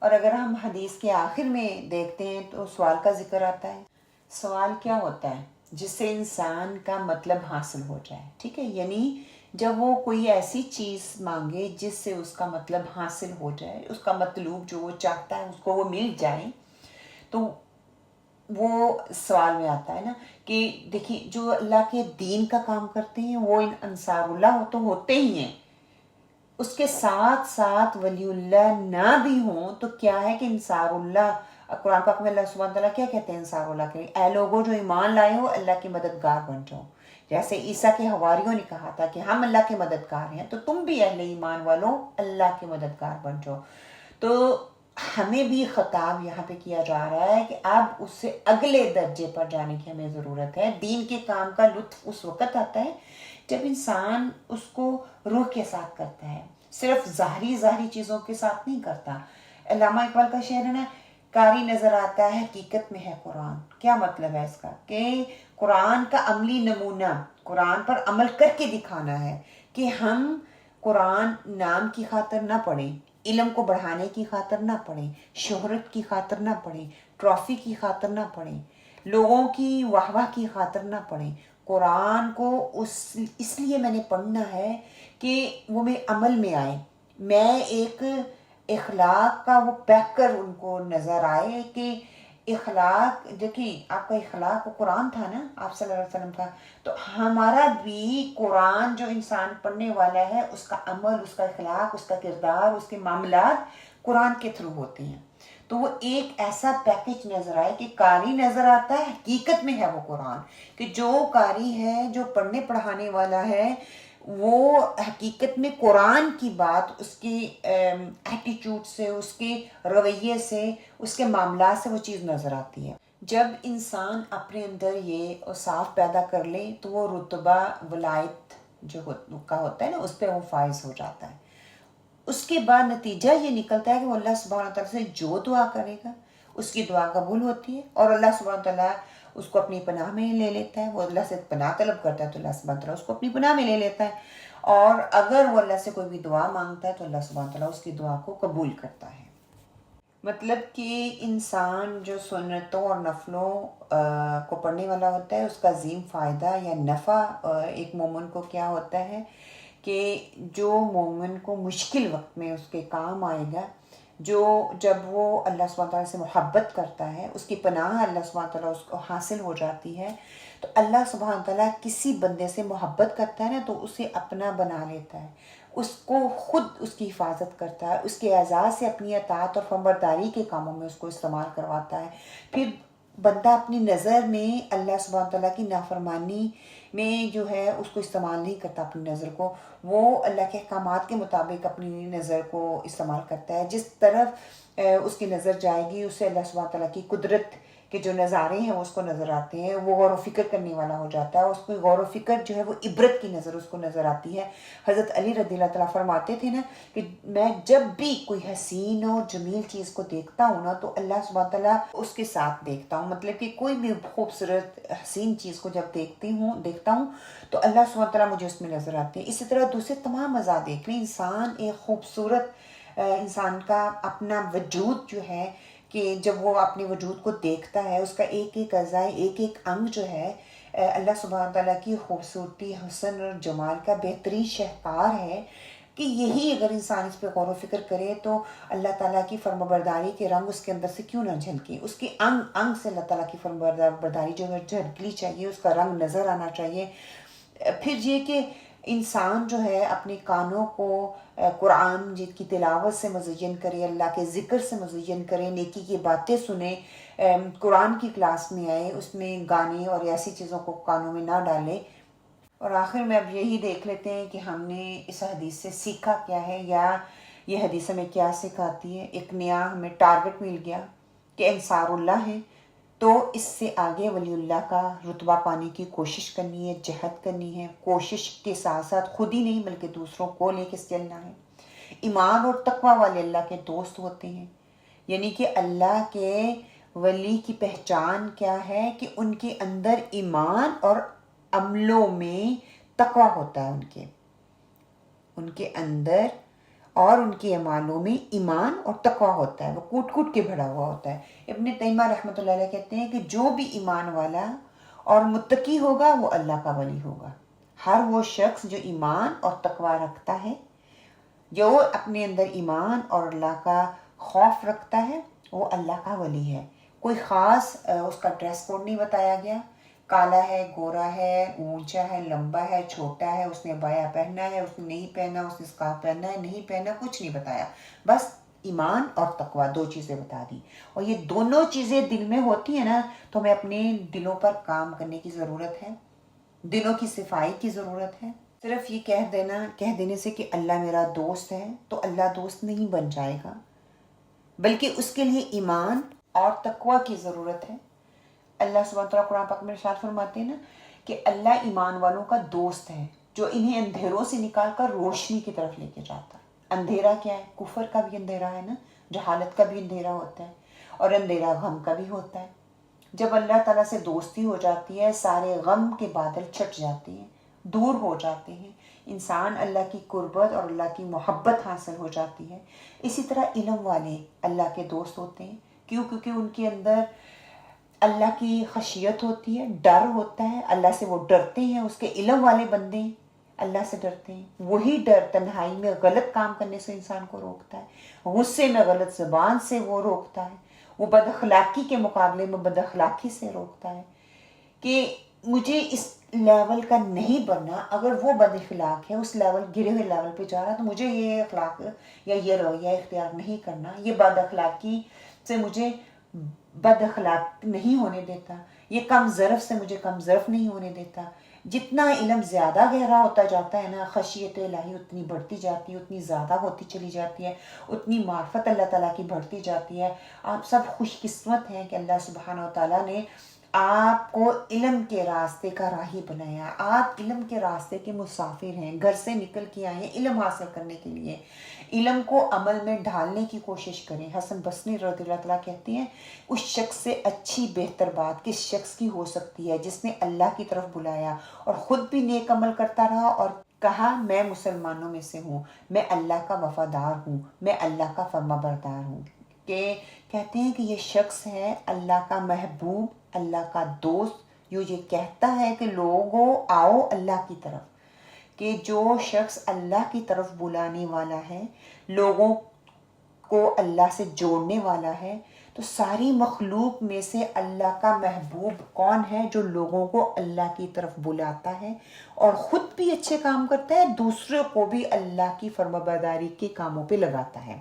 اور اگر ہم حدیث کے آخر میں دیکھتے ہیں تو سوال کا ذکر آتا ہے. سوال کیا ہوتا ہے؟ جس سے انسان کا مطلب حاصل ہو جائے. ٹھیک ہے، یعنی جب وہ کوئی ایسی چیز مانگے جس سے اس کا مطلب حاصل ہو جائے، اس کا مطلوب جو وہ چاہتا ہے اس کو وہ مل جائے، تو وہ سوال میں آتا ہے نا کہ دیکھیں جو اللہ کے دین کا کام کرتے ہیں وہ انصار اللہ تو ہوتے ہی ہیں، اس کے ساتھ ساتھ ولی اللہ نہ بھی ہوں تو کیا ہے کہ انصار اللہ. قرآن پاک میں اللہ سبحانہ تعالیٰ کیا کہتے ہیں انصار اللہ کے؟ اے لوگوں جو ایمان لائے ہو اللہ کے مددگار بن جاؤ. جیسے عیسیٰ کے حواریوں نے کہا تھا کہ ہم اللہ کے مددگار ہیں، تو تم بھی اہل ایمان والوں اللہ کے مددگار بن جاؤ. تو ہمیں بھی خطاب یہاں پہ کیا جا رہا ہے کہ اب اس سے اگلے درجے پر جانے کی ہمیں ضرورت ہے. دین کے کام کا لطف اس وقت آتا ہے جب انسان اس کو روح کے ساتھ کرتا ہے، صرف ظاہری چیزوں کے ساتھ نہیں کرتا. علامہ اقبال کا شعر ہے نا، کاری نظر آتا ہے حقیقت میں ہے قرآن. کیا مطلب ہے اس کا؟ کہ قرآن کا عملی نمونہ، قرآن پر عمل کر کے دکھانا ہے کہ ہم قرآن نام کی خاطر نہ پڑھیں، علم کو بڑھانے کی خاطر نہ پڑھیں، شہرت کی خاطر نہ پڑھیں، ٹرافی کی خاطر نہ پڑھیں، لوگوں کی واہ واہ کی خاطر نہ پڑھیں. قرآن کو اس لیے میں نے پڑھنا ہے کہ وہ میرے عمل میں آئے، میں ایک اخلاق کا وہ پیکر ان کو نظر آئے کہ اخلاق. دیکھیں آپ کا اخلاق قرآن تھا نا، آپ صلی اللہ علیہ وسلم کا، تو ہمارا بھی قرآن جو انسان پڑھنے والا ہے اس کا عمل، اس کا اخلاق، اس کا کردار، اس کے معاملات قرآن کے تھرو ہوتی ہیں. تو وہ ایک ایسا پیکج نظر آئے کہ قاری نظر آتا ہے، حقیقت میں ہے وہ قرآن، کہ جو قاری ہے، جو پڑھنے پڑھانے والا ہے، وہ حقیقت میں قرآن کی بات اس کے ایٹیٹیوڈ سے، اس کے رویے سے، اس کے معاملات سے وہ چیز نظر آتی ہے. جب انسان اپنے اندر یہ صاف پیدا کر لے تو وہ رتبہ ولایت جو کا ہوتا ہے نا، اس پہ وہ فائز ہو جاتا ہے. اس کے بعد نتیجہ یہ نکلتا ہے کہ وہ اللہ سبحانہ تعالیٰ سے جو دعا کرے گا اس کی دعا قبول ہوتی ہے، اور اللہ سبحانہ تعالیٰ اس کو اپنی پناہ میں لے لیتا ہے. وہ اللہ سے پناہ طلب کرتا ہے تو اللہ سبحانہ تعالیٰ اس کو اپنی پناہ میں لے لیتا ہے. اور اگر وہ اللہ سے کوئی بھی دعا مانگتا ہے تو اللہ سبحانہ تعالیٰ اس کی دعا کو قبول کرتا ہے. مطلب کہ انسان جو سنتوں اور نفلوں کو پڑھنے والا ہوتا ہے، اس کا عظیم فائدہ یا نفع ایک مومن کو کیا ہوتا ہے کہ جو مومن کو مشکل وقت میں اس کے کام آئے گا، جو جب وہ اللہ سبحانہ تعالیٰ سے محبت کرتا ہے، اس کی پناہ اللہ سبحانہ تعالیٰ اس کو حاصل ہو جاتی ہے، تو اللہ سبحانہ تعالیٰ کسی بندے سے محبت کرتا ہے نا تو اسے اپنا بنا لیتا ہے، اس کو خود اس کی حفاظت کرتا ہے، اس کے اعزاز سے اپنی اطاعت اور فرمانبرداری کے کاموں میں اس کو استعمال کرواتا ہے. پھر بندہ اپنی نظر میں اللہ سبحانہ تعالیٰ کی نافرمانی میں جو ہے اس کو استعمال نہیں کرتا. اپنی نظر کو وہ اللہ کے احکامات کے مطابق اپنی نظر کو استعمال کرتا ہے. جس طرف اس کی نظر جائے گی اسے اللہ سبحانہ تعالیٰ کی قدرت کے جو نظارے ہیں وہ اس کو نظر آتے ہیں. وہ غور و فکر کرنے والا ہو جاتا ہے. اس کو غور و فکر جو ہے وہ عبرت کی نظر اس کو نظر آتی ہے. حضرت علی رضی اللہ تعالیٰ فرماتے تھے نا کہ میں جب بھی کوئی حسین اور جمیل چیز کو دیکھتا ہوں نا تو اللہ سبحانہ تعالیٰ اس کے ساتھ دیکھتا ہوں. مطلب کہ کوئی بھی خوبصورت حسین چیز کو جب دیکھتا ہوں تو اللہ سبحانہ تعالیٰ مجھے اس میں نظر آتے ہیں. اسی طرح دوسرے تمام اعضاء دیکھ لیں. انسان ایک خوبصورت انسان کا اپنا وجود جو ہے کہ جب وہ اپنے وجود کو دیکھتا ہے، اس کا ایک ایک اعضاء، ایک ایک انگ جو ہے اللہ سبحانہ تعالیٰ کی خوبصورتی، حسن اور جمال کا بہترین شہکار ہے. کہ یہی اگر انسان اس پہ غور و فکر کرے تو اللہ تعالیٰ کی فرمانبرداری کے رنگ اس کے اندر سے کیوں نہ جھلکیں. اس کے انگ سے اللہ تعالیٰ کی فرمانبرداری جو ہے جھلکلی چاہیے، اس کا رنگ نظر آنا چاہیے. پھر یہ کہ انسان جو ہے اپنے کانوں کو قرآن جن کی تلاوت سے مزین کرے، اللہ کے ذکر سے مزین کرے، نیکی کی باتیں سنے، قرآن کی کلاس میں آئے، اس میں گانے اور ایسی چیزوں کو کانوں میں نہ ڈالے. اور آخر میں اب یہی دیکھ لیتے ہیں کہ ہم نے اس حدیث سے سیکھا کیا ہے، یا یہ حدیث ہمیں کیا سکھاتی ہے. ایک نیا ہمیں ٹارگٹ مل گیا کہ انصار اللہ ہے تو اس سے آگے ولی اللہ کا رتبہ پانے کی کوشش کرنی ہے، جہد کرنی ہے. کوشش کے ساتھ ساتھ خود ہی نہیں بلکہ دوسروں کو لے کے چلنا ہے. ایمان اور تقوی والے اللہ کے دوست ہوتے ہیں. یعنی کہ اللہ کے ولی کی پہچان کیا ہے کہ ان کے اندر ایمان اور عملوں میں تقوی ہوتا ہے. ان کے اندر اور ان کے اعمالوں میں ایمان اور تقوی ہوتا ہے. وہ کوٹ کوٹ کے بھرا ہوا ہوتا ہے. ابن تیمیہ رحمۃ اللہ علیہ کہتے ہیں کہ جو بھی ایمان والا اور متقی ہوگا وہ اللہ کا ولی ہوگا. ہر وہ شخص جو ایمان اور تقوی رکھتا ہے، جو اپنے اندر ایمان اور اللہ کا خوف رکھتا ہے، وہ اللہ کا ولی ہے. کوئی خاص اس کا ڈریس کوڈ نہیں بتایا گیا. کالا ہے، گورا ہے، اونچا ہے، لمبا ہے، چھوٹا ہے، اس نے بایا پہنا ہے، اس نے نہیں پہنا، اس نے اسکارف پہنا ہے، نہیں پہنا، کچھ نہیں بتایا. بس ایمان اور تقوی دو چیزیں بتا دی. اور یہ دونوں چیزیں دل میں ہوتی ہیں نا تو ہمیں اپنے دلوں پر کام کرنے کی ضرورت ہے. دلوں کی صفائی کی ضرورت ہے. صرف یہ کہہ دینے سے کہ اللہ میرا دوست ہے تو اللہ دوست نہیں بن جائے گا، بلکہ اس کے لیے ایمان اور تقوی کی ضرورت ہے. اللہ سبحانہ تعالیٰ قرآن پاک میں ارشاد فرماتے ہیں نا کہ اللہ ایمان والوں کا دوست ہے جو انہیں اندھیروں سے نکال کر روشنی کی طرف لے کے جاتا ہے. اندھیرا کیا ہے؟ کفر کا بھی اندھیرا ہے نا، جہالت کا بھی اندھیرا ہوتا ہے، اور اندھیرا غم کا بھی ہوتا ہے. جب اللہ تعالیٰ سے دوستی ہو جاتی ہے سارے غم کے بادل چھٹ جاتے ہیں، دور ہو جاتے ہیں. انسان اللہ کی قربت اور اللہ کی محبت حاصل ہو جاتی ہے. اسی طرح علم والے اللہ کے دوست ہوتے ہیں. کیوں؟ کیونکہ ان کے اندر اللہ کی خشیت ہوتی ہے، ڈر ہوتا ہے، اللہ سے وہ ڈرتے ہیں. اس کے علم والے بندے اللہ سے ڈرتے ہیں. وہی ڈر تنہائی میں غلط کام کرنے سے انسان کو روکتا ہے، غصے میں غلط زبان سے وہ روکتا ہے، وہ بد اخلاقی کے مقابلے میں بد اخلاقی سے روکتا ہے. کہ مجھے اس لیول کا نہیں بننا. اگر وہ بد اخلاق ہے اس لیول گرے ہوئے لیول پہ جا رہا تو مجھے یہ اخلاق یا یہ رویہ اختیار نہیں کرنا. یہ بد اخلاقی سے مجھے بد اخلاق نہیں ہونے دیتا. یہ کم ظرف سے مجھے کم ظرف نہیں ہونے دیتا. جتنا علم زیادہ گہرا ہوتا جاتا ہے نا، خشیت الہی اتنی بڑھتی جاتی ہے، اتنی زیادہ ہوتی چلی جاتی ہے، اتنی معرفت اللہ تعالیٰ کی بڑھتی جاتی ہے. آپ سب خوش قسمت ہیں کہ اللہ سبحانہ و تعالیٰ نے آپ کو علم کے راستے کا راہی بنایا. آپ علم کے راستے کے مسافر ہیں، گھر سے نکل کے آئے ہیں علم حاصل کرنے کے لیے. علم کو عمل میں ڈھالنے کی کوشش کریں. حسن بصری رضی اللہ تعالیٰ کہتے ہیں اس شخص سے اچھی بہتر بات کس شخص کی ہو سکتی ہے جس نے اللہ کی طرف بلایا اور خود بھی نیک عمل کرتا رہا اور کہا میں مسلمانوں میں سے ہوں، میں اللہ کا وفادار ہوں، میں اللہ کا فرما بردار ہوں. کہ کہتے ہیں کہ یہ شخص ہے اللہ کا محبوب، اللہ کا دوست، جو یہ کہتا ہے کہ لوگوں آؤ اللہ کی طرف. کہ جو شخص اللہ کی طرف بلانے والا ہے، لوگوں کو اللہ سے جوڑنے والا ہے، تو ساری مخلوق میں سے اللہ کا محبوب کون ہے؟ جو لوگوں کو اللہ کی طرف بلاتا ہے اور خود بھی اچھے کام کرتا ہے، دوسروں کو بھی اللہ کی فرمانبرداری کے کاموں پہ لگاتا ہے.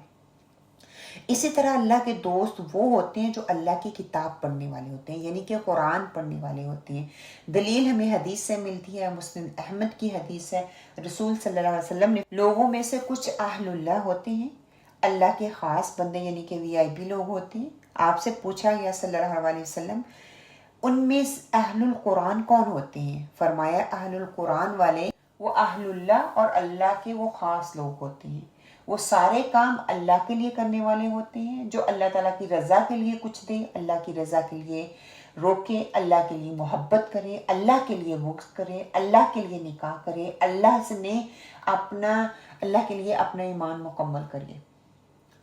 اسی طرح اللہ کے دوست وہ ہوتے ہیں جو اللہ کی کتاب پڑھنے والے ہوتے ہیں، یعنی کہ قرآن پڑھنے والے ہوتے ہیں. دلیل ہمیں حدیث سے ملتی ہے، مسلم احمد کی حدیث ہے. رسول صلی اللہ علیہ وسلم نے لوگوں میں سے کچھ اہل اللہ ہوتے ہیں، اللہ کے خاص بندے یعنی کہ VIP لوگ ہوتے ہیں. آپ سے پوچھا گیا صلی اللہ علیہ وسلم ان میں اہل القرآن کون ہوتے ہیں؟ فرمایا اہل القرآن والے وہ اہل اللہ اور اللہ کے وہ خاص لوگ ہوتے ہیں. وہ سارے کام اللہ کے لیے کرنے والے ہوتے ہیں، جو اللہ تعالیٰ کی رضا کے لیے کچھ دے، اللہ کی رضا کے لیے روکے، اللہ کے لیے محبت کرے، اللہ کے لیے بغض کرے، اللہ کے لیے نکاح کرے، اللہ کے لیے اپنا ایمان مکمل کرے.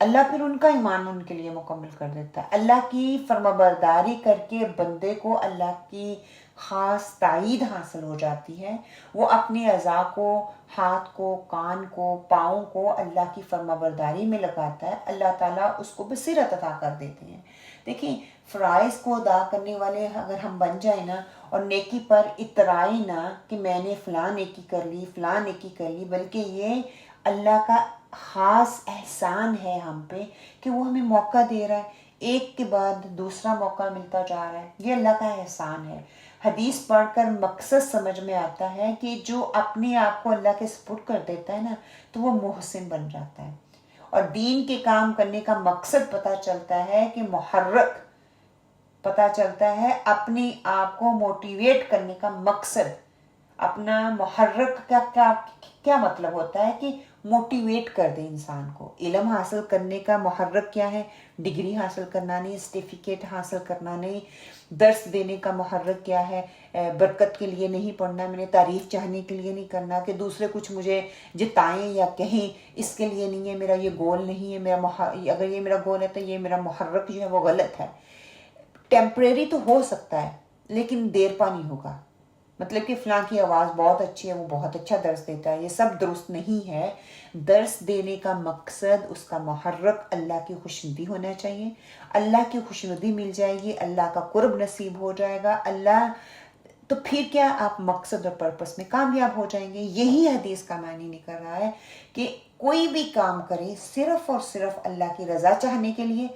اللہ پھر ان کا ایمان ان کے لیے مکمل کر دیتا ہے. اللہ کی فرمانبرداری کر کے بندے کو اللہ کی خاص تائید حاصل ہو جاتی ہے. وہ اپنے اعضاء کو، ہاتھ کو، کان کو، پاؤں کو اللہ کی فرمانبرداری میں لگاتا ہے. اللہ تعالیٰ اس کو بصیرت عطا کر دیتے ہیں. دیکھیں فرائض کو ادا کرنے والے اگر ہم بن جائیں نا اور نیکی پر اترائے نا کہ میں نے فلاں نیکی کر لی، فلاں نیکی کر لی، بلکہ یہ اللہ کا خاص احسان ہے ہم پہ کہ وہ ہمیں موقع دے رہا ہے، ایک کے بعد دوسرا موقع ملتا جا رہا ہے. یہ اللہ کا احسان ہے. حدیث پڑھ کر مقصد سمجھ میں آتا ہے کہ جو اپنے آپ کو اللہ کے سپرد کر دیتا ہے نا تو وہ محسن بن جاتا ہے. اور دین کے کام کرنے کا مقصد پتہ چلتا ہے کہ محرک پتہ چلتا ہے، اپنے آپ کو موٹیویٹ کرنے کا مقصد. اپنا محرک کا کیا مطلب ہوتا ہے کہ موٹیویٹ کر دے انسان کو. علم حاصل کرنے کا محرک کیا ہے؟ ڈگری حاصل کرنا نہیں، سرٹیفکیٹ حاصل کرنا نہیں. درس دینے کا محرک کیا ہے؟ برکت کے لیے نہیں پڑھنا، میں نے تعریف چاہنے کے لیے نہیں کرنا کہ دوسرے کچھ مجھے جتائیں یا کہیں، اس کے لیے نہیں ہے. میرا یہ گول نہیں ہے. اگر یہ میرا گول ہے تو یہ میرا محرک جو ہے وہ غلط ہے. ٹیمپریری تو ہو سکتا ہے لیکن دیر پا نہیں ہوگا. مطلب کہ فلاں کی آواز بہت اچھی ہے، وہ بہت اچھا درس دیتا ہے، یہ سب درست نہیں ہے. درس دینے کا مقصد، اس کا محرک اللہ کی خوشنودی ہونا چاہیے. اللہ کی خوشنودی مل جائے گی، اللہ کا قرب نصیب ہو جائے گا. تو پھر کیا آپ مقصد اور پرپس میں کامیاب ہو جائیں گے. یہی حدیث کا معنی نکل رہا ہے کہ کوئی بھی کام کرے صرف اور صرف اللہ کی رضا چاہنے کے لیے.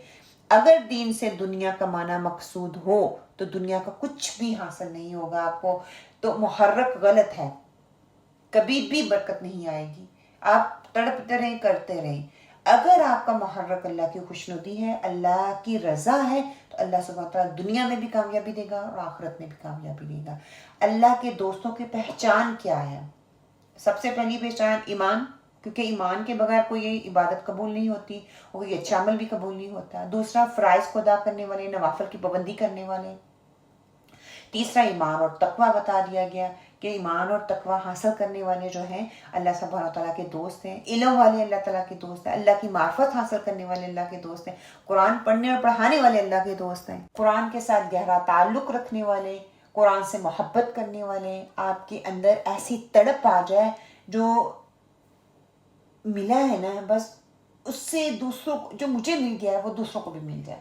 اگر دین سے دنیا کمانا مقصود ہو تو دنیا کا کچھ بھی حاصل نہیں ہوگا آپ کو. تو محرک غلط ہے، کبھی بھی برکت نہیں آئے گی. آپ تڑپتے رہیں، کرتے رہیں. اگر آپ کا محرک اللہ کی خوشنودی ہے، اللہ کی رضا ہے، تو اللہ سبحانہ وتعالیٰ دنیا میں بھی کامیابی دے گا اور آخرت میں بھی کامیابی دے گا. اللہ کے دوستوں کی پہچان کیا ہے؟ سب سے پہلی پہچان ایمان، کیونکہ ایمان کے بغیر کوئی عبادت قبول نہیں ہوتی، کوئی اچھا عمل بھی قبول نہیں ہوتا. دوسرا فرائض کو ادا کرنے والے، نوافل کی پابندی کرنے والے. تیسرا ایمان اور تقویٰ بتا دیا گیا کہ ایمان اور تقویٰ حاصل کرنے والے جو ہیں اللہ سبحانہ تعالیٰ کے دوست ہیں. علم والے اللہ تعالیٰ کے دوست ہیں. اللہ کی معرفت حاصل کرنے والے اللہ کے دوست ہیں. قرآن پڑھنے اور پڑھانے والے اللہ کے دوست ہیں. قرآن کے ساتھ گہرا تعلق رکھنے والے، قرآن سے محبت کرنے والے. آپ کے اندر ایسی تڑپ آ جائے جو ملا ہے نا، بس اس سے دوسروں کو، جو مجھے مل گیا ہے وہ دوسروں کو بھی مل جائے.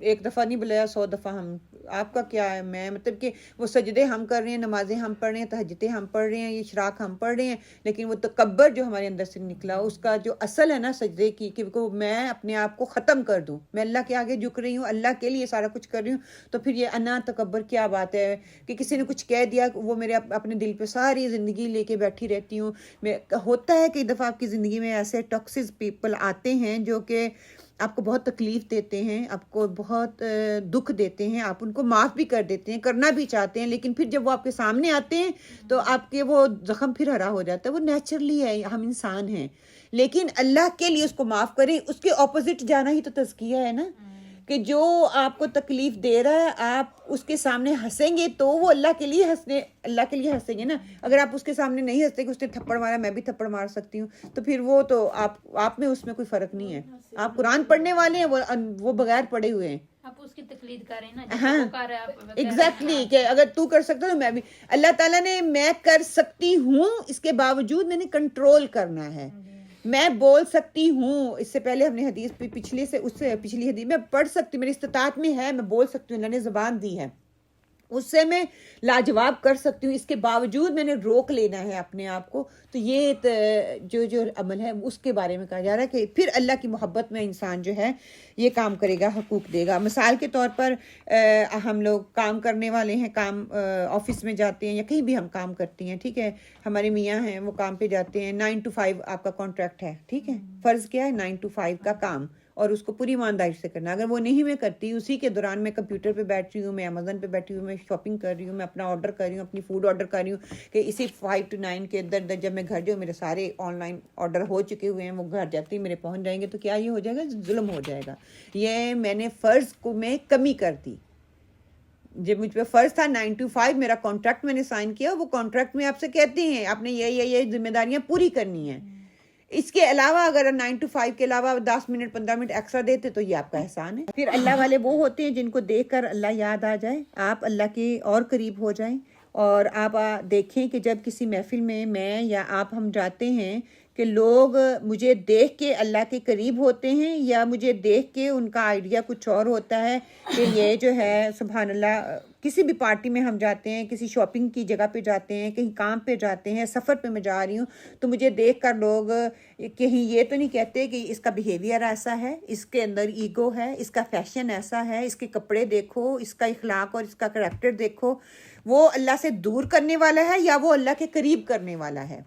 ایک دفعہ نہیں بلایا 100 دفعہ ہم. آپ کا کیا ہے؟ میں مطلب کہ وہ سجدے ہم کر رہے ہیں, نمازیں ہم پڑھ رہے ہیں, تہجدیں ہم پڑھ رہے ہیں, یہ اشراق ہم پڑھ رہے ہیں, لیکن وہ تکبر جو ہمارے اندر سے نکلا, اس کا جو اصل ہے نا سجدے کی, کہ میں اپنے آپ کو ختم کر دوں, میں اللہ کے آگے جھک رہی ہوں, اللہ کے لیے سارا کچھ کر رہی ہوں, تو پھر یہ انا تکبر کیا بات ہے کہ کسی نے کچھ کہہ دیا, وہ میرے اپنے دل پہ ساری زندگی لے کے بیٹھی رہتی ہوں. ہوتا ہے کئی دفعہ آپ کی زندگی میں ایسے ٹاکسک پیپل آتے ہیں جو کہ آپ کو بہت تکلیف دیتے ہیں, آپ کو بہت دکھ دیتے ہیں, آپ ان کو معاف بھی کر دیتے ہیں, کرنا بھی چاہتے ہیں, لیکن پھر جب وہ آپ کے سامنے آتے ہیں تو آپ کے وہ زخم پھر ہرا ہو جاتا ہے. وہ نیچرلی ہے, ہم انسان ہیں, لیکن اللہ کے لیے اس کو معاف کریں. اس کے اپوزٹ جانا ہی تو تزکیہ ہے نا, کہ جو آپ کو تکلیف دے رہا ہے آپ اس کے سامنے ہنسیں گے تو وہ اللہ کے لیے ہنسیں گے نا. اگر آپ اس کے سامنے نہیں ہنستے کہ اس نے تھپڑ مارا, میں بھی تھپڑ مار سکتی ہوں, تو پھر وہ تو آپ میں اس میں کوئی فرق نہیں ہے. آپ قرآن پڑھنے والے ہیں, وہ بغیر پڑھے ہوئے ہیں. آپ اس کی تقلید کریں نا, ہاں ایگزیکٹلی, کہ اگر تو کر سکتا تو میں بھی. اللہ تعالیٰ نے میں کر سکتی ہوں, اس کے باوجود میں نے کنٹرول کرنا ہے. میں بول سکتی ہوں, اس سے پہلے ہم نے حدیث پچھلی حدیث میں پڑھ سکتی, میری استطاعت میں ہے, میں بول سکتی ہوں, اللہ نے زبان دی ہے, اس سے میں لاجواب کر سکتی ہوں, اس کے باوجود میں نے روک لینا ہے اپنے آپ کو. تو یہ جو عمل ہے اس کے بارے میں کہا جا رہا ہے کہ پھر اللہ کی محبت میں انسان جو ہے یہ کام کرے گا, حقوق دے گا. مثال کے طور پر ہم لوگ کام کرنے والے ہیں, کام آفس میں جاتے ہیں یا کہیں بھی ہم کام کرتی ہیں, ٹھیک ہے, ہمارے میاں ہیں وہ کام پہ جاتے ہیں, 9 to 5 آپ کا کانٹریکٹ ہے, ٹھیک ہے, فرض کیا ہے 9 to 5 کا کام, اور اس کو پوری ایمانداری سے کرنا. اگر وہ نہیں میں کرتی, اسی کے دوران میں کمپیوٹر پہ بیٹھ رہی ہوں, میں امیزون پہ بیٹھی ہوں, میں شاپنگ کر رہی ہوں, میں اپنا آرڈر کر رہی ہوں, اپنی فوڈ آرڈر کر رہی ہوں, کہ اسی 5 to 9 کے اندر جب میں گھر جاؤں, میرے سارے آن لائن آرڈر ہو چکے ہوئے ہیں, وہ گھر جاتے ہی میرے پہنچ جائیں گے, تو کیا یہ ہو جائے گا؟ ظلم ہو جائے گا. یہ میں نے فرض کو میں کمی کر دی. جب مجھ پہ فرض تھا 9 to 5 میرا کانٹریکٹ میں نے سائن کیا, وہ کانٹریکٹ میں آپ سے کہتے ہیں آپ نے یہ ذمہ داریاں پوری کرنی ہیں. اس کے علاوہ اگر 9 to 5 کے علاوہ 10 منٹ 15 منٹ ایکسٹرا دیتے تو یہ آپ کا احسان ہے. پھر اللہ والے وہ ہوتے ہیں جن کو دیکھ کر اللہ یاد آ جائے, آپ اللہ کے اور قریب ہو جائیں. اور آپ دیکھیں کہ جب کسی محفل میں یا آپ ہم جاتے ہیں کہ لوگ مجھے دیکھ کے اللہ کے قریب ہوتے ہیں, یا مجھے دیکھ کے ان کا آئیڈیا کچھ اور ہوتا ہے کہ یہ جو ہے سبحان اللہ, کسی بھی پارٹی میں ہم جاتے ہیں, کسی شاپنگ کی جگہ پہ جاتے ہیں, کہیں کام پہ جاتے ہیں, سفر پہ میں جا رہی ہوں, تو مجھے دیکھ کر لوگ کہیں یہ تو نہیں کہتے کہ اس کا بیہیویئر ایسا ہے, اس کے اندر ایگو ہے, اس کا فیشن ایسا ہے, اس کے کپڑے دیکھو, اس کا اخلاق اور اس کا کریکٹر دیکھو. وہ اللہ سے دور کرنے والا ہے یا وہ اللہ کے قریب کرنے والا ہے؟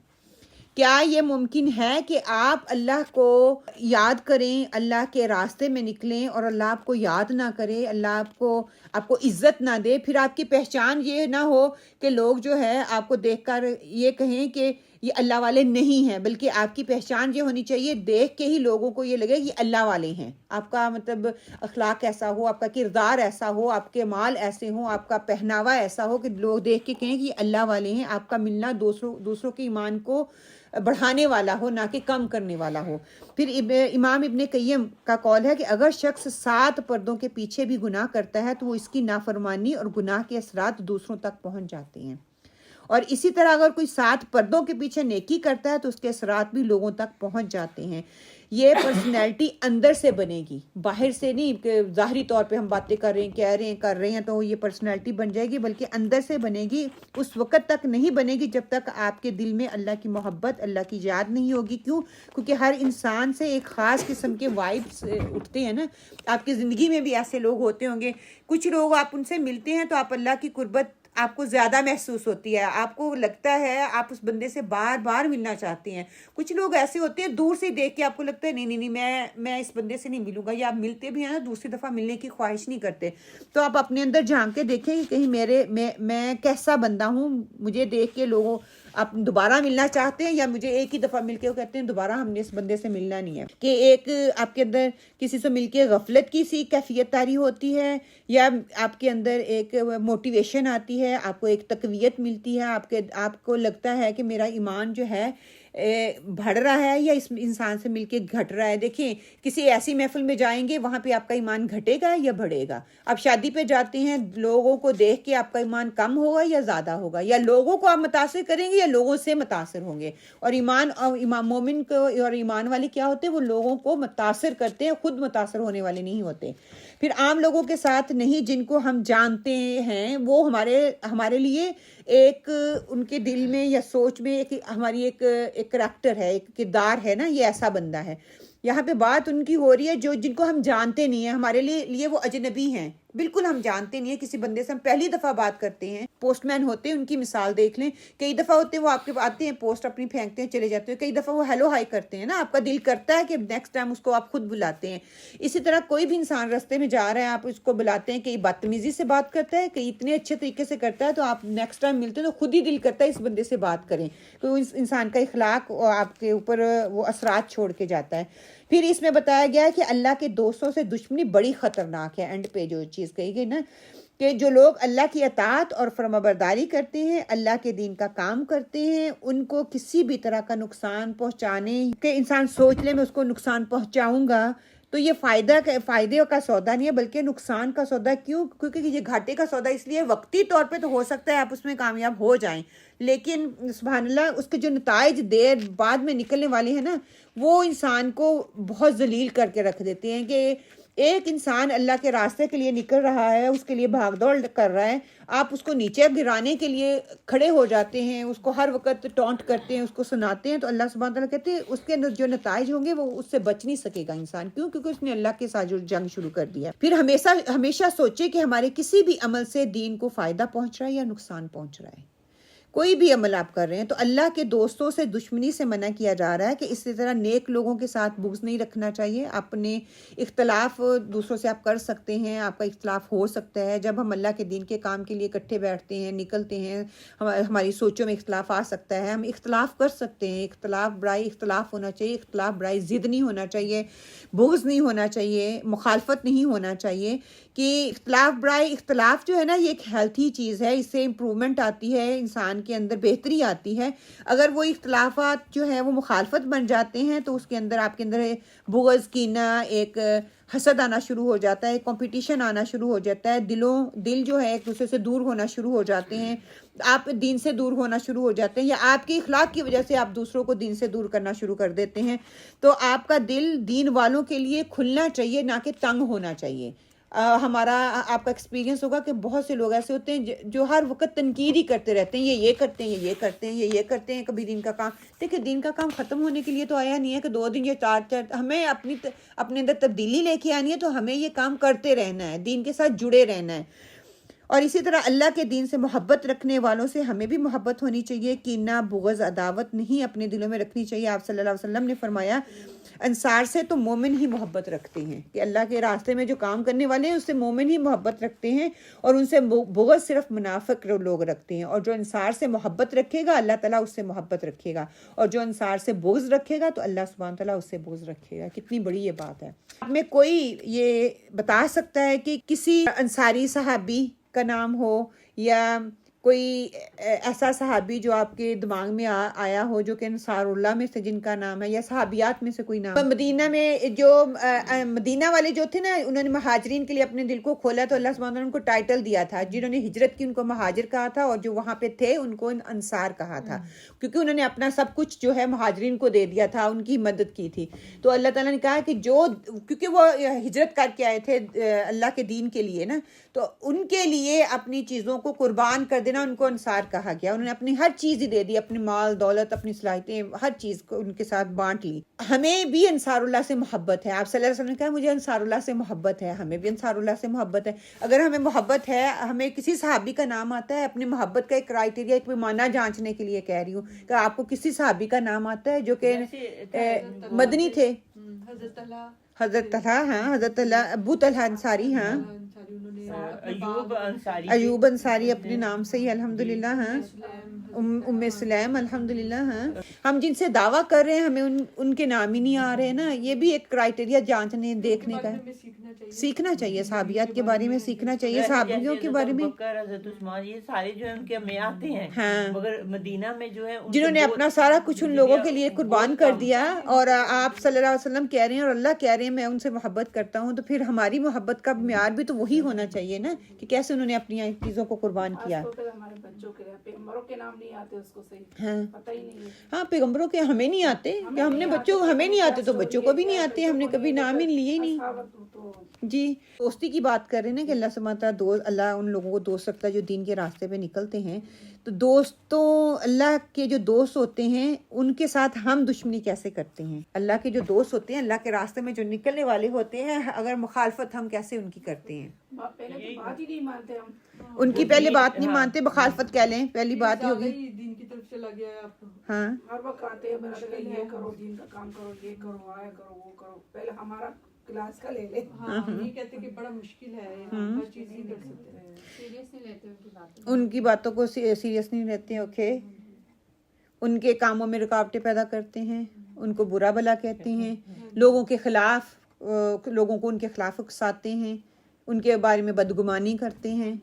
کیا یہ ممکن ہے کہ آپ اللہ کو یاد کریں, اللہ کے راستے میں نکلیں, اور اللہ آپ کو یاد نہ کرے, اللہ آپ کو عزت نہ دے, پھر آپ کی پہچان یہ نہ ہو کہ لوگ جو ہے آپ کو دیکھ کر یہ کہیں کہ یہ اللہ والے نہیں ہیں, بلکہ آپ کی پہچان یہ ہونی چاہیے دیکھ کے ہی لوگوں کو یہ لگے کہ اللہ والے ہیں. آپ کا مطلب اخلاق ایسا ہو, آپ کا کردار ایسا ہو, آپ کے مال ایسے ہوں, آپ کا پہناوا ایسا ہو کہ لوگ دیکھ کے کہیں کہ یہ اللہ والے ہیں. آپ کا ملنا دوسروں کے ایمان کو بڑھانے والا ہو, نہ کہ کم کرنے والا ہو. پھر امام ابن قیم کا قول ہے کہ اگر شخص 7 پردوں کے پیچھے بھی گناہ کرتا ہے تو وہ اس کی نافرمانی اور گناہ کے اثرات دوسروں تک پہنچ جاتے ہیں, اور اسی طرح اگر کوئی 7 پردوں کے پیچھے نیکی کرتا ہے تو اس کے اثرات بھی لوگوں تک پہنچ جاتے ہیں. یہ پرسنالٹی اندر سے بنے گی, باہر سے نہیں کہ ظاہری طور پہ ہم باتیں کر رہے ہیں, کہہ رہے ہیں, کر رہے ہیں تو یہ پرسنالٹی بن جائے گی, بلکہ اندر سے بنے گی. اس وقت تک نہیں بنے گی جب تک آپ کے دل میں اللہ کی محبت, اللہ کی یاد نہیں ہوگی. کیوں؟ کیونکہ ہر انسان سے ایک خاص قسم کے وائبس اٹھتے ہیں نا. آپ کی زندگی میں بھی ایسے لوگ ہوتے ہوں گے, کچھ لوگ آپ ان سے ملتے ہیں تو آپ اللہ کی قربت آپ کو زیادہ محسوس ہوتی ہے, آپ کو لگتا ہے آپ اس بندے سے بار بار ملنا چاہتے ہیں. کچھ لوگ ایسے ہوتے ہیں دور سے دیکھ کے آپ کو لگتا ہے نہیں میں اس بندے سے نہیں ملوں گا, یا آپ ملتے بھی ہیں نا دوسری دفعہ ملنے کی خواہش نہیں کرتے. تو آپ اپنے اندر جھانک کے دیکھیں کہ کہیں میں کیسا بندہ ہوں, مجھے دیکھ کے لوگوں آپ دوبارہ ملنا چاہتے ہیں, یا مجھے ایک ہی دفعہ مل کے وہ کہتے ہیں دوبارہ ہم نے اس بندے سے ملنا نہیں ہے. کہ ایک آپ کے اندر کسی سے مل کے غفلت کی سی کیفیت طاری ہوتی ہے, یا آپ کے اندر ایک موٹیویشن آتی ہے ہے, آپ کو ایک تقویت ملتی ہے, آپ کو لگتا ہے کہ میرا ایمان جو ہے بڑھ رہا ہے یا اس انسان سے مل کے گھٹ رہا ہے. دیکھیں کسی ایسی محفل میں جائیں گے وہاں پہ آپ کا ایمان گھٹے گا یا بڑھے گا. آپ شادی پہ جاتے ہیں, لوگوں کو دیکھ کے آپ کا ایمان کم ہوگا یا زیادہ ہوگا, یا لوگوں کو آپ متاثر کریں گے یا لوگوں سے متاثر ہوں گے. اور ایمان مومن کو اور ایمان والے کیا ہوتے ہیں, وہ لوگوں کو متاثر کرتے ہیں, خود متاثر ہونے والے نہیں ہوتے. پھر عام لوگوں کے ساتھ نہیں, جن کو ہم جانتے ہیں وہ ہمارے لیے ایک ان کے دل میں یا سوچ میں ہماری ایک کریکٹر ہے, ایک کردار ہے نا, یہ ایسا بندہ ہے. یہاں پہ بات ان کی ہو رہی ہے جن کو ہم جانتے نہیں ہیں, ہمارے لیے وہ اجنبی ہیں, بالکل ہم جانتے نہیں ہیں کسی بندے سے. ہم پہلی دفعہ بات کرتے ہیں, پوسٹ مین ہوتے ہیں, ان کی مثال دیکھ لیں. کئی دفعہ ہوتے ہیں وہ آپ کے آتے ہیں, پوسٹ اپنی پھینکتے ہیں, چلے جاتے ہیں. کئی دفعہ وہ ہیلو ہائی کرتے ہیں نا, آپ کا دل کرتا ہے کہ نیکسٹ ٹائم اس کو آپ خود بلاتے ہیں. اسی طرح کوئی بھی انسان راستے میں جا رہا ہے, آپ اس کو بلاتے ہیں, کئی بدتمیزی سے بات کرتا ہے, کئی اتنے اچھے طریقے سے کرتا ہے, تو آپ نیکسٹ ٹائم ملتے ہیں تو خود ہی دل کرتا ہے اس بندے سے بات کریں. تو اس انسان کا اخلاق آپ کے اوپر وہ اثرات چھوڑ کے جاتا ہے. پھر اس میں بتایا گیا ہے کہ اللہ کے دوستوں سے دشمنی بڑی خطرناک ہے. اینڈ پہ جو چیز کہی گئی نا, کہ جو لوگ اللہ کی اطاعت اور فرمانبرداری کرتے ہیں, اللہ کے دین کا کام کرتے ہیں, ان کو کسی بھی طرح کا نقصان پہنچانے کہ انسان سوچ لے میں اس کو نقصان پہنچاؤں گا, تو یہ فائدے کا سودا نہیں ہے بلکہ نقصان کا سودا. کیوں؟ کیونکہ یہ گھاٹے کا سودا اس لیے وقتی طور پہ تو ہو سکتا ہے آپ اس میں کامیاب ہو جائیں, لیکن سبحان اللہ اس کے جو نتائج دیر بعد میں نکلنے والے ہیں نا, وہ انسان کو بہت ذلیل کر کے رکھ دیتے ہیں. کہ ایک انسان اللہ کے راستے کے لیے نکل رہا ہے, اس کے لیے بھاگ دوڑ کر رہا ہے, آپ اس کو نیچے گرانے کے لیے کھڑے ہو جاتے ہیں, اس کو ہر وقت ٹونٹ کرتے ہیں, اس کو سناتے ہیں, تو اللہ سبحانہ تعالیٰ کہتے ہیں اس کے جو نتائج ہوں گے وہ اس سے بچ نہیں سکے گا انسان. کیوں؟ کیونکہ اس نے اللہ کے ساتھ جنگ شروع کر دیا. پھر ہمیشہ سوچے کہ ہمارے کسی بھی عمل سے دین کو فائدہ پہنچ رہا ہے یا نقصان پہنچ رہا ہے. کوئی بھی عمل آپ کر رہے ہیں تو اللہ کے دوستوں سے دشمنی سے منع کیا جا رہا ہے, کہ اسی طرح نیک لوگوں کے ساتھ بغض نہیں رکھنا چاہیے. اپنے اختلاف دوسروں سے آپ کر سکتے ہیں, آپ کا اختلاف ہو سکتا ہے. جب ہم اللہ کے دین کے کام کے لیے اکٹھے بیٹھتے ہیں, نکلتے ہیں, ہماری سوچوں میں اختلاف آ سکتا ہے, ہم اختلاف کر سکتے ہیں. اختلاف برائی اختلاف ہونا چاہیے, اختلاف برائی ضد نہیں ہونا چاہیے, بغض نہیں ہونا چاہیے, مخالفت نہیں ہونا چاہیے. کہ اختلاف برائی اختلاف جو ہے نا, یہ ایک ہیلتھی چیز ہے, اس سے امپرومنٹ آتی ہے, انسان کے اندر بہتری آتی ہے. اگر وہ اختلافات جو ہے وہ مخالفت بن جاتے ہیں تو اس کے اندر آپ کے اندر بغض, کینہ, ایک حسد آنا شروع ہو جاتا ہے, کمپٹیشن آنا شروع ہو جاتا ہے, دل جو ہے ایک دوسرے سے دور ہونا شروع ہو جاتے ہیں, آپ دین سے دور ہونا شروع ہو جاتے ہیں, یا آپ کے اخلاق کی وجہ سے آپ دوسروں کو دین سے دور کرنا شروع کر دیتے ہیں. تو آپ کا دل دین والوں کے لیے کھلنا چاہیے, نہ کہ تنگ ہونا چاہیے. آپ کا ایکسپیرینس ہوگا کہ بہت سے لوگ ایسے ہوتے ہیں جو ہر وقت تنقید ہی کرتے رہتے ہیں, یہ کرتے ہیں, یہ کرتے ہیں, یہ کرتے ہیں. کبھی دین کا کام دیکھیں, دین کا کام ختم ہونے کے لیے تو آیا نہیں ہے کہ 2 دن یا 4 ہمیں اپنے اندر تبدیلی لے کے آنی ہے, تو ہمیں یہ کام کرتے رہنا ہے, دین کے ساتھ جڑے رہنا ہے. اور اسی طرح اللہ کے دین سے محبت رکھنے والوں سے ہمیں بھی محبت ہونی چاہیے. کینہ, بغض, عداوت نہیں اپنے دلوں میں رکھنی چاہیے. آپ صلی اللہ علیہ وسلم نے فرمایا انصار سے تو مومن ہی محبت رکھتے ہیں, کہ اللہ کے راستے میں جو کام کرنے والے ہیں اس سے مومن ہی محبت رکھتے ہیں, اور ان سے بغض صرف منافق لوگ رکھتے ہیں. اور جو انصار سے محبت رکھے گا اللہ تعالیٰ اس سے محبت رکھے گا, اور جو انصار سے بغض رکھے گا تو اللہ سبحانہ تعالیٰ اس سے بغض رکھے گا. کتنی بڑی یہ بات ہے. آپ میں کوئی یہ بتا سکتا ہے کہ کسی انصاری صحابی کا نام ہو, یا کوئی ایسا صحابی جو آپ کے دماغ میں آیا ہو جو کہ انصار اللہ میں سے جن کا نام ہے, یا صحابیات میں سے کوئی نام؟ مدینہ میں جو مدینہ والے جو تھے نا, انہوں نے مہاجرین کے لیے اپنے دل کو کھولا, تو اللہ سبحانہ نے ان کو ٹائٹل دیا تھا. جنہوں نے ہجرت کی ان کو مہاجر کہا تھا, اور جو وہاں پہ تھے ان کو انصار کہا تھا, کیونکہ انہوں نے اپنا سب کچھ جو ہے مہاجرین کو دے دیا تھا, ان کی مدد کی تھی. تو اللہ تعالیٰ نے کہا کہ کیونکہ وہ ہجرت کر کے آئے تھے اللہ کے دین کے لیے نا, تو ان کے لیے اپنی چیزوں کو قربان کر دینا ان کو انصار کہا گیا. انہوں نے اپنی ہر چیز ہی دے دی, اپنی مال دولت, اپنی صلاحیتیں, ہر چیز کو ان کے ساتھ بانٹ لی. ہمیں بھی انصار اللہ سے محبت ہے. آپ صلی اللہ علیہ وسلم نے کہا مجھے انصار اللہ سے محبت ہے, ہمیں بھی انصار اللہ سے محبت ہے. اگر ہمیں محبت ہے, ہمیں کسی صحابی کا نام آتا ہے, اپنی محبت کا ایک کرائٹیریا, ایک پیمانہ جانچنے کے لیے کہہ رہی ہوں کہ آپ کو کسی صحابی کا نام آتا ہے جو کہ مدنی تھے, حضرت طلحہ, ہاں حضرت طلحہ, ابو طلحہ انصاری, ہاں ایوب انصاری ایوب انصاری اپنے نام سے ہی الحمدللہ, ہاں ام سلیم الحمدللہ. ہاں ہم جن سے دعویٰ کر رہے ہیں ہمیں ان کے نام ہی نہیں آ رہے نا. یہ بھی ایک کرائٹیریا جانچنے دیکھنے کا ہے. سیکھنا چاہیے صحابیات کے بارے میں, سیکھنا چاہیے صحابیوں کے بارے میں. حضرت عثمان یہ سارے جو ہے ان کے میں آتے ہیں, مگر مدینہ میں جو ہے جنہوں نے اپنا سارا کچھ ان لوگوں کے لیے قربان کر دیا, اور آپ صلی اللہ علیہ وسلم کہہ رہے ہیں اور اللہ کہہ رہے ہیں میں ان سے محبت کرتا ہوں, تو پھر ہماری محبت کا معیار بھی تو وہی ہونا چاہیے نا کہ کیسے انہوں نے اپنی چیزوں کو قربان کیا. ہمارے بچوں کے پیغمبروں کے نام نہیں آتے, اس کو صحیح پتہ ہی نہیں ہے. ہاں پیغمبروں کے ہمیں نہیں آتے, کہ ہم نے بچوں ہمیں نہیں آتے تو بچوں کو بھی نہیں آتے, ہم نے کبھی نام ہی لیے ہی نہیں. جی دوستی کی بات کر رہے ہیں نا کہ اللہ سبحانہ تعالیٰ دوست, اللہ ان لوگوں کو دوست رکھتا ہے جو دین کے راستے پہ نکلتے ہیں. تو دوستوں, اللہ کے جو دوست ہوتے ہیں ان کے ساتھ ہم دشمنی کیسے کرتے ہیں. اللہ کے جو دوست ہوتے ہیں, اللہ کے راستے میں جو نکلنے والے ہوتے ہیں, اگر مخالفت ہم کیسے ان کی کرتے ہیں. پہلے تو بات ہی نہیں مانتے ہم, ان کی پہلے بات نہیں مانتے, مخالفت کہہ لیں پہلی بات ہی ہوگی. دین کی طرف چلا گیا ہے آپ. ہاں ہر وقت آتے ہیں یہ کرو, دین کا کام کرو, یہ کرو, آیا کرو, وہ کرو, پہلے ہمارا کلاس کا لے لے. ہاں یہ کہتے کہ بڑا مشکل ہے, ہر چیز نہیں کر سکتے. سیریس نہیں لیتے ان کی باتیں, ان کی باتوں کو سیریس نہیں لیتے. اوکے, ان کے کاموں میں رکاوٹیں پیدا کرتے ہیں, ان کو برا بلا کہتے ہیں, لوگوں کے خلاف, لوگوں کو ان کے خلاف اکساتے ہیں, ان کے بارے میں بدگمانی کرتے ہیں,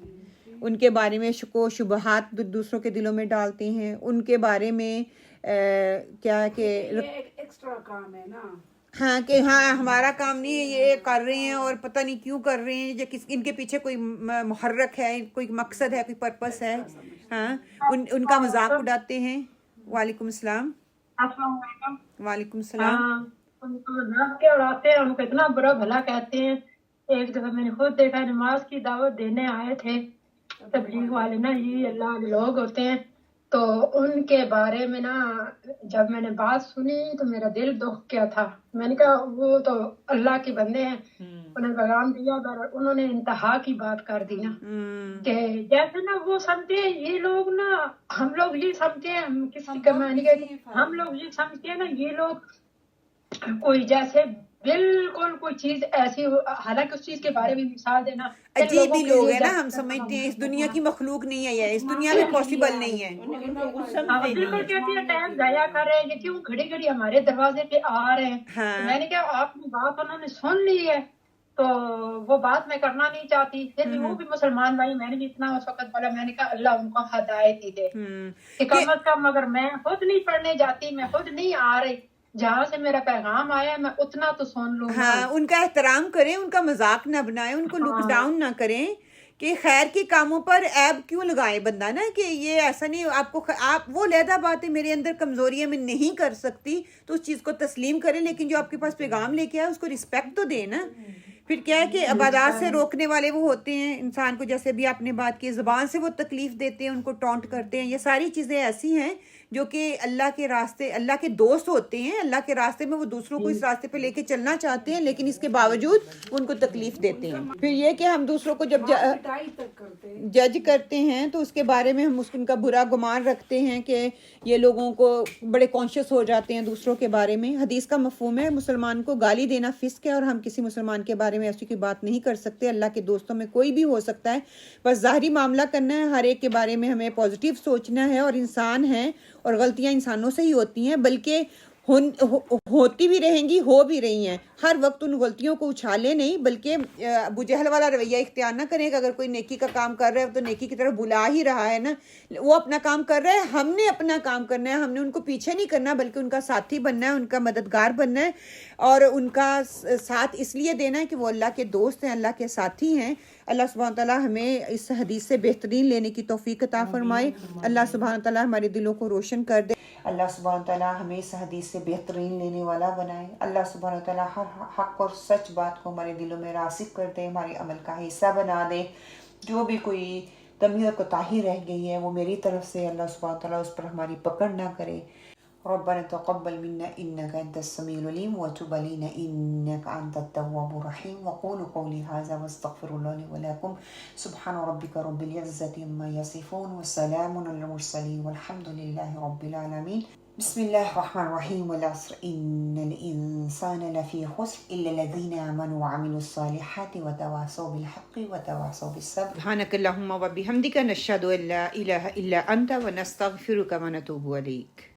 ان کے بارے میں شک و شبہات دوسروں کے دلوں میں ڈالتے ہیں, ان کے بارے میں کیا کہ ایکسٹرا کام ہے نا. ہاں کہ ہاں ہمارا کام نہیں ہے, یہ کر رہے ہیں اور پتہ نہیں کیوں کر رہے ہیں, یا ان کے پیچھے کوئی محرک ہے, کوئی مقصد ہے, کوئی پرپس ہے. ہاں ان کا مذاق اڑاتے ہیں. وعلیکم السلام. السلام علیکم. وعلیکم السلام. ان کو مذاق کے اڑاتے ہیں, ان کو اتنا برا بھلا کہتے ہیں. ایک دفعہ میں نے خود دیکھا, نماز کی دعوت دینے آئے تھے تبلیغ والے نا, یہ اللہ والے لوگ ہوتے ہیں, تو ان کے بارے میں نا جب میں نے بات سنی تو میرا دل دکھ گیا تھا. میں نے کہا وہ تو اللہ کے بندے ہیں, انہیں پیغام دیا, انہوں نے انتہا کی بات کر دی نا, کہ جیسے نا وہ سمجھتے ہیں یہ لوگ نا, ہم لوگ یہ سمجھتے ہیں, کسی کا معنی کہ ہم لوگ یہ سمجھتے ہیں نا یہ لوگ کوئی جیسے بالکل کوئی چیز ایسی ہو, حالانکہ اس چیز کے بارے میں مثال دینا عجیب ہی لوگ ہیں نا, ہم سمجھتے ہیں اس دنیا کی مخلوق نہیں ہے, یہ اس دنیا میں پاسبل نہیں ہے. بالکل کہتی ہے ٹائم ضائع کر رہے ہیں, یہ کیوں گھڑی گھڑی ہمارے دروازے پہ آ رہے ہیں. میں نے کہا آپ کی بات انہوں نے سن لی ہے تو وہ بات میں کرنا نہیں چاہتی, پھر بھی وہ بھی مسلمان بھائی, میں نے بھی اتنا اس وقت بولا, میں نے کہا اللہ ان کو ہدایت ہی دے کہ کم از کم اگر میں خود نہیں پڑھنے جاتی, میں خود نہیں آ رہی, جہاں سے میرا پیغام آیا میں اتنا تو سن لوں. ہاں ان کا احترام کریں, ان کا مذاق نہ بنائیں, ان کو لک ڈاؤن نہ کریں, کہ خیر کے کاموں پر عیب کیوں لگائے بندہ نا, کہ یہ ایسا نہیں آپ کو, آپ وہ علیحدہ بات ہے میرے اندر کمزوری ہے میں نہیں کر سکتی, تو اس چیز کو تسلیم کریں, لیکن جو آپ کے پاس پیغام لے کے آئے اس کو رسپیکٹ تو دیں نا. پھر کیا ہے کہ عبادات سے روکنے والے وہ ہوتے ہیں انسان کو, جیسے بھی آپ نے بات کی, زبان سے وہ تکلیف دیتے ہیں, ان کو ٹونٹ کرتے ہیں. یہ ساری چیزیں ایسی ہیں جو کہ اللہ کے راستے, اللہ کے دوست ہوتے ہیں, اللہ کے راستے میں وہ دوسروں کو اس راستے پہ لے کے چلنا چاہتے ہیں, لیکن اس کے باوجود ان کو تکلیف دیتے ہیں. پھر یہ کہ ہم دوسروں کو جب جج کرتے ہیں تو اس کے بارے میں ہم ان کا برا گمان رکھتے ہیں کہ یہ لوگوں کو بڑے کانشیس ہو جاتے ہیں دوسروں کے بارے میں. حدیث کا مفہوم ہے مسلمان کو گالی دینا فسق ہے, اور ہم کسی مسلمان کے بارے میں ایسی کوئی بات نہیں کر سکتے. اللہ کے دوستوں میں کوئی بھی ہو سکتا ہے, بس ظاہری معاملہ کرنا ہے, ہر ایک کے بارے میں ہمیں پازیٹیو سوچنا ہے, اور انسان ہیں اور غلطیاں انسانوں سے ہی ہوتی ہیں, بلکہ ہوتی بھی رہیں گی, ہو بھی رہی ہیں. ہر وقت ان غلطیوں کو اچھالے نہیں, بلکہ ابو جہل والا رویہ اختیار نہ کریں کہ اگر کوئی نیکی کا کام کر رہا ہے تو نیکی کی طرف بلا ہی رہا ہے نا, وہ اپنا کام کر رہا ہے, ہم نے اپنا کام کرنا ہے, ہم نے ان کو پیچھے نہیں کرنا بلکہ ان کا ساتھی بننا ہے, ان کا مددگار بننا ہے, اور ان کا ساتھ اس لیے دینا ہے کہ وہ اللہ کے دوست ہیں, اللہ کے ساتھی ہیں. اللہ سبحانہ تعالیٰ ہمیں اس حدیث سے بہترین لینے کی توفیق عطا فرمائے. اللہ سبحانہ تعالیٰ ہمارے دلوں کو روشن کر دے. اللہ سبحانہ تعالیٰ ہمیں اس حدیث سے بہترین لینے والا بنائے. اللہ سبحانہ تعالیٰ ہر حق اور سچ بات کو ہمارے دلوں میں راسخ کر دے, ہمارے عمل کا حصہ بنا دے. جو بھی کوئی کمی اور کوتاہی رہ گئی ہے وہ میری طرف سے اللہ سبحانہ تعالیٰ اس پر ہماری پکڑ نہ کرے. ربنا تقبل منا انك انت السميع العليم وتب علينا انك انت التواب الرحيم. وقولوا قولي هذا واستغفر الله لي ولكم. سبحان ربك رب العزة عما يصفون وسلام على المرسلين والحمد لله رب العالمين. بسم الله الرحمن الرحيم والعصر إن الإنسان لفي خسر إلا الذين آمنوا وعملوا الصالحات وتواصوا بالحق وتواصوا بالصبر. سبحانك اللهم وبحمدك نشهد أن لا إله إلا أنت ونستغفرك ونتوب إليك.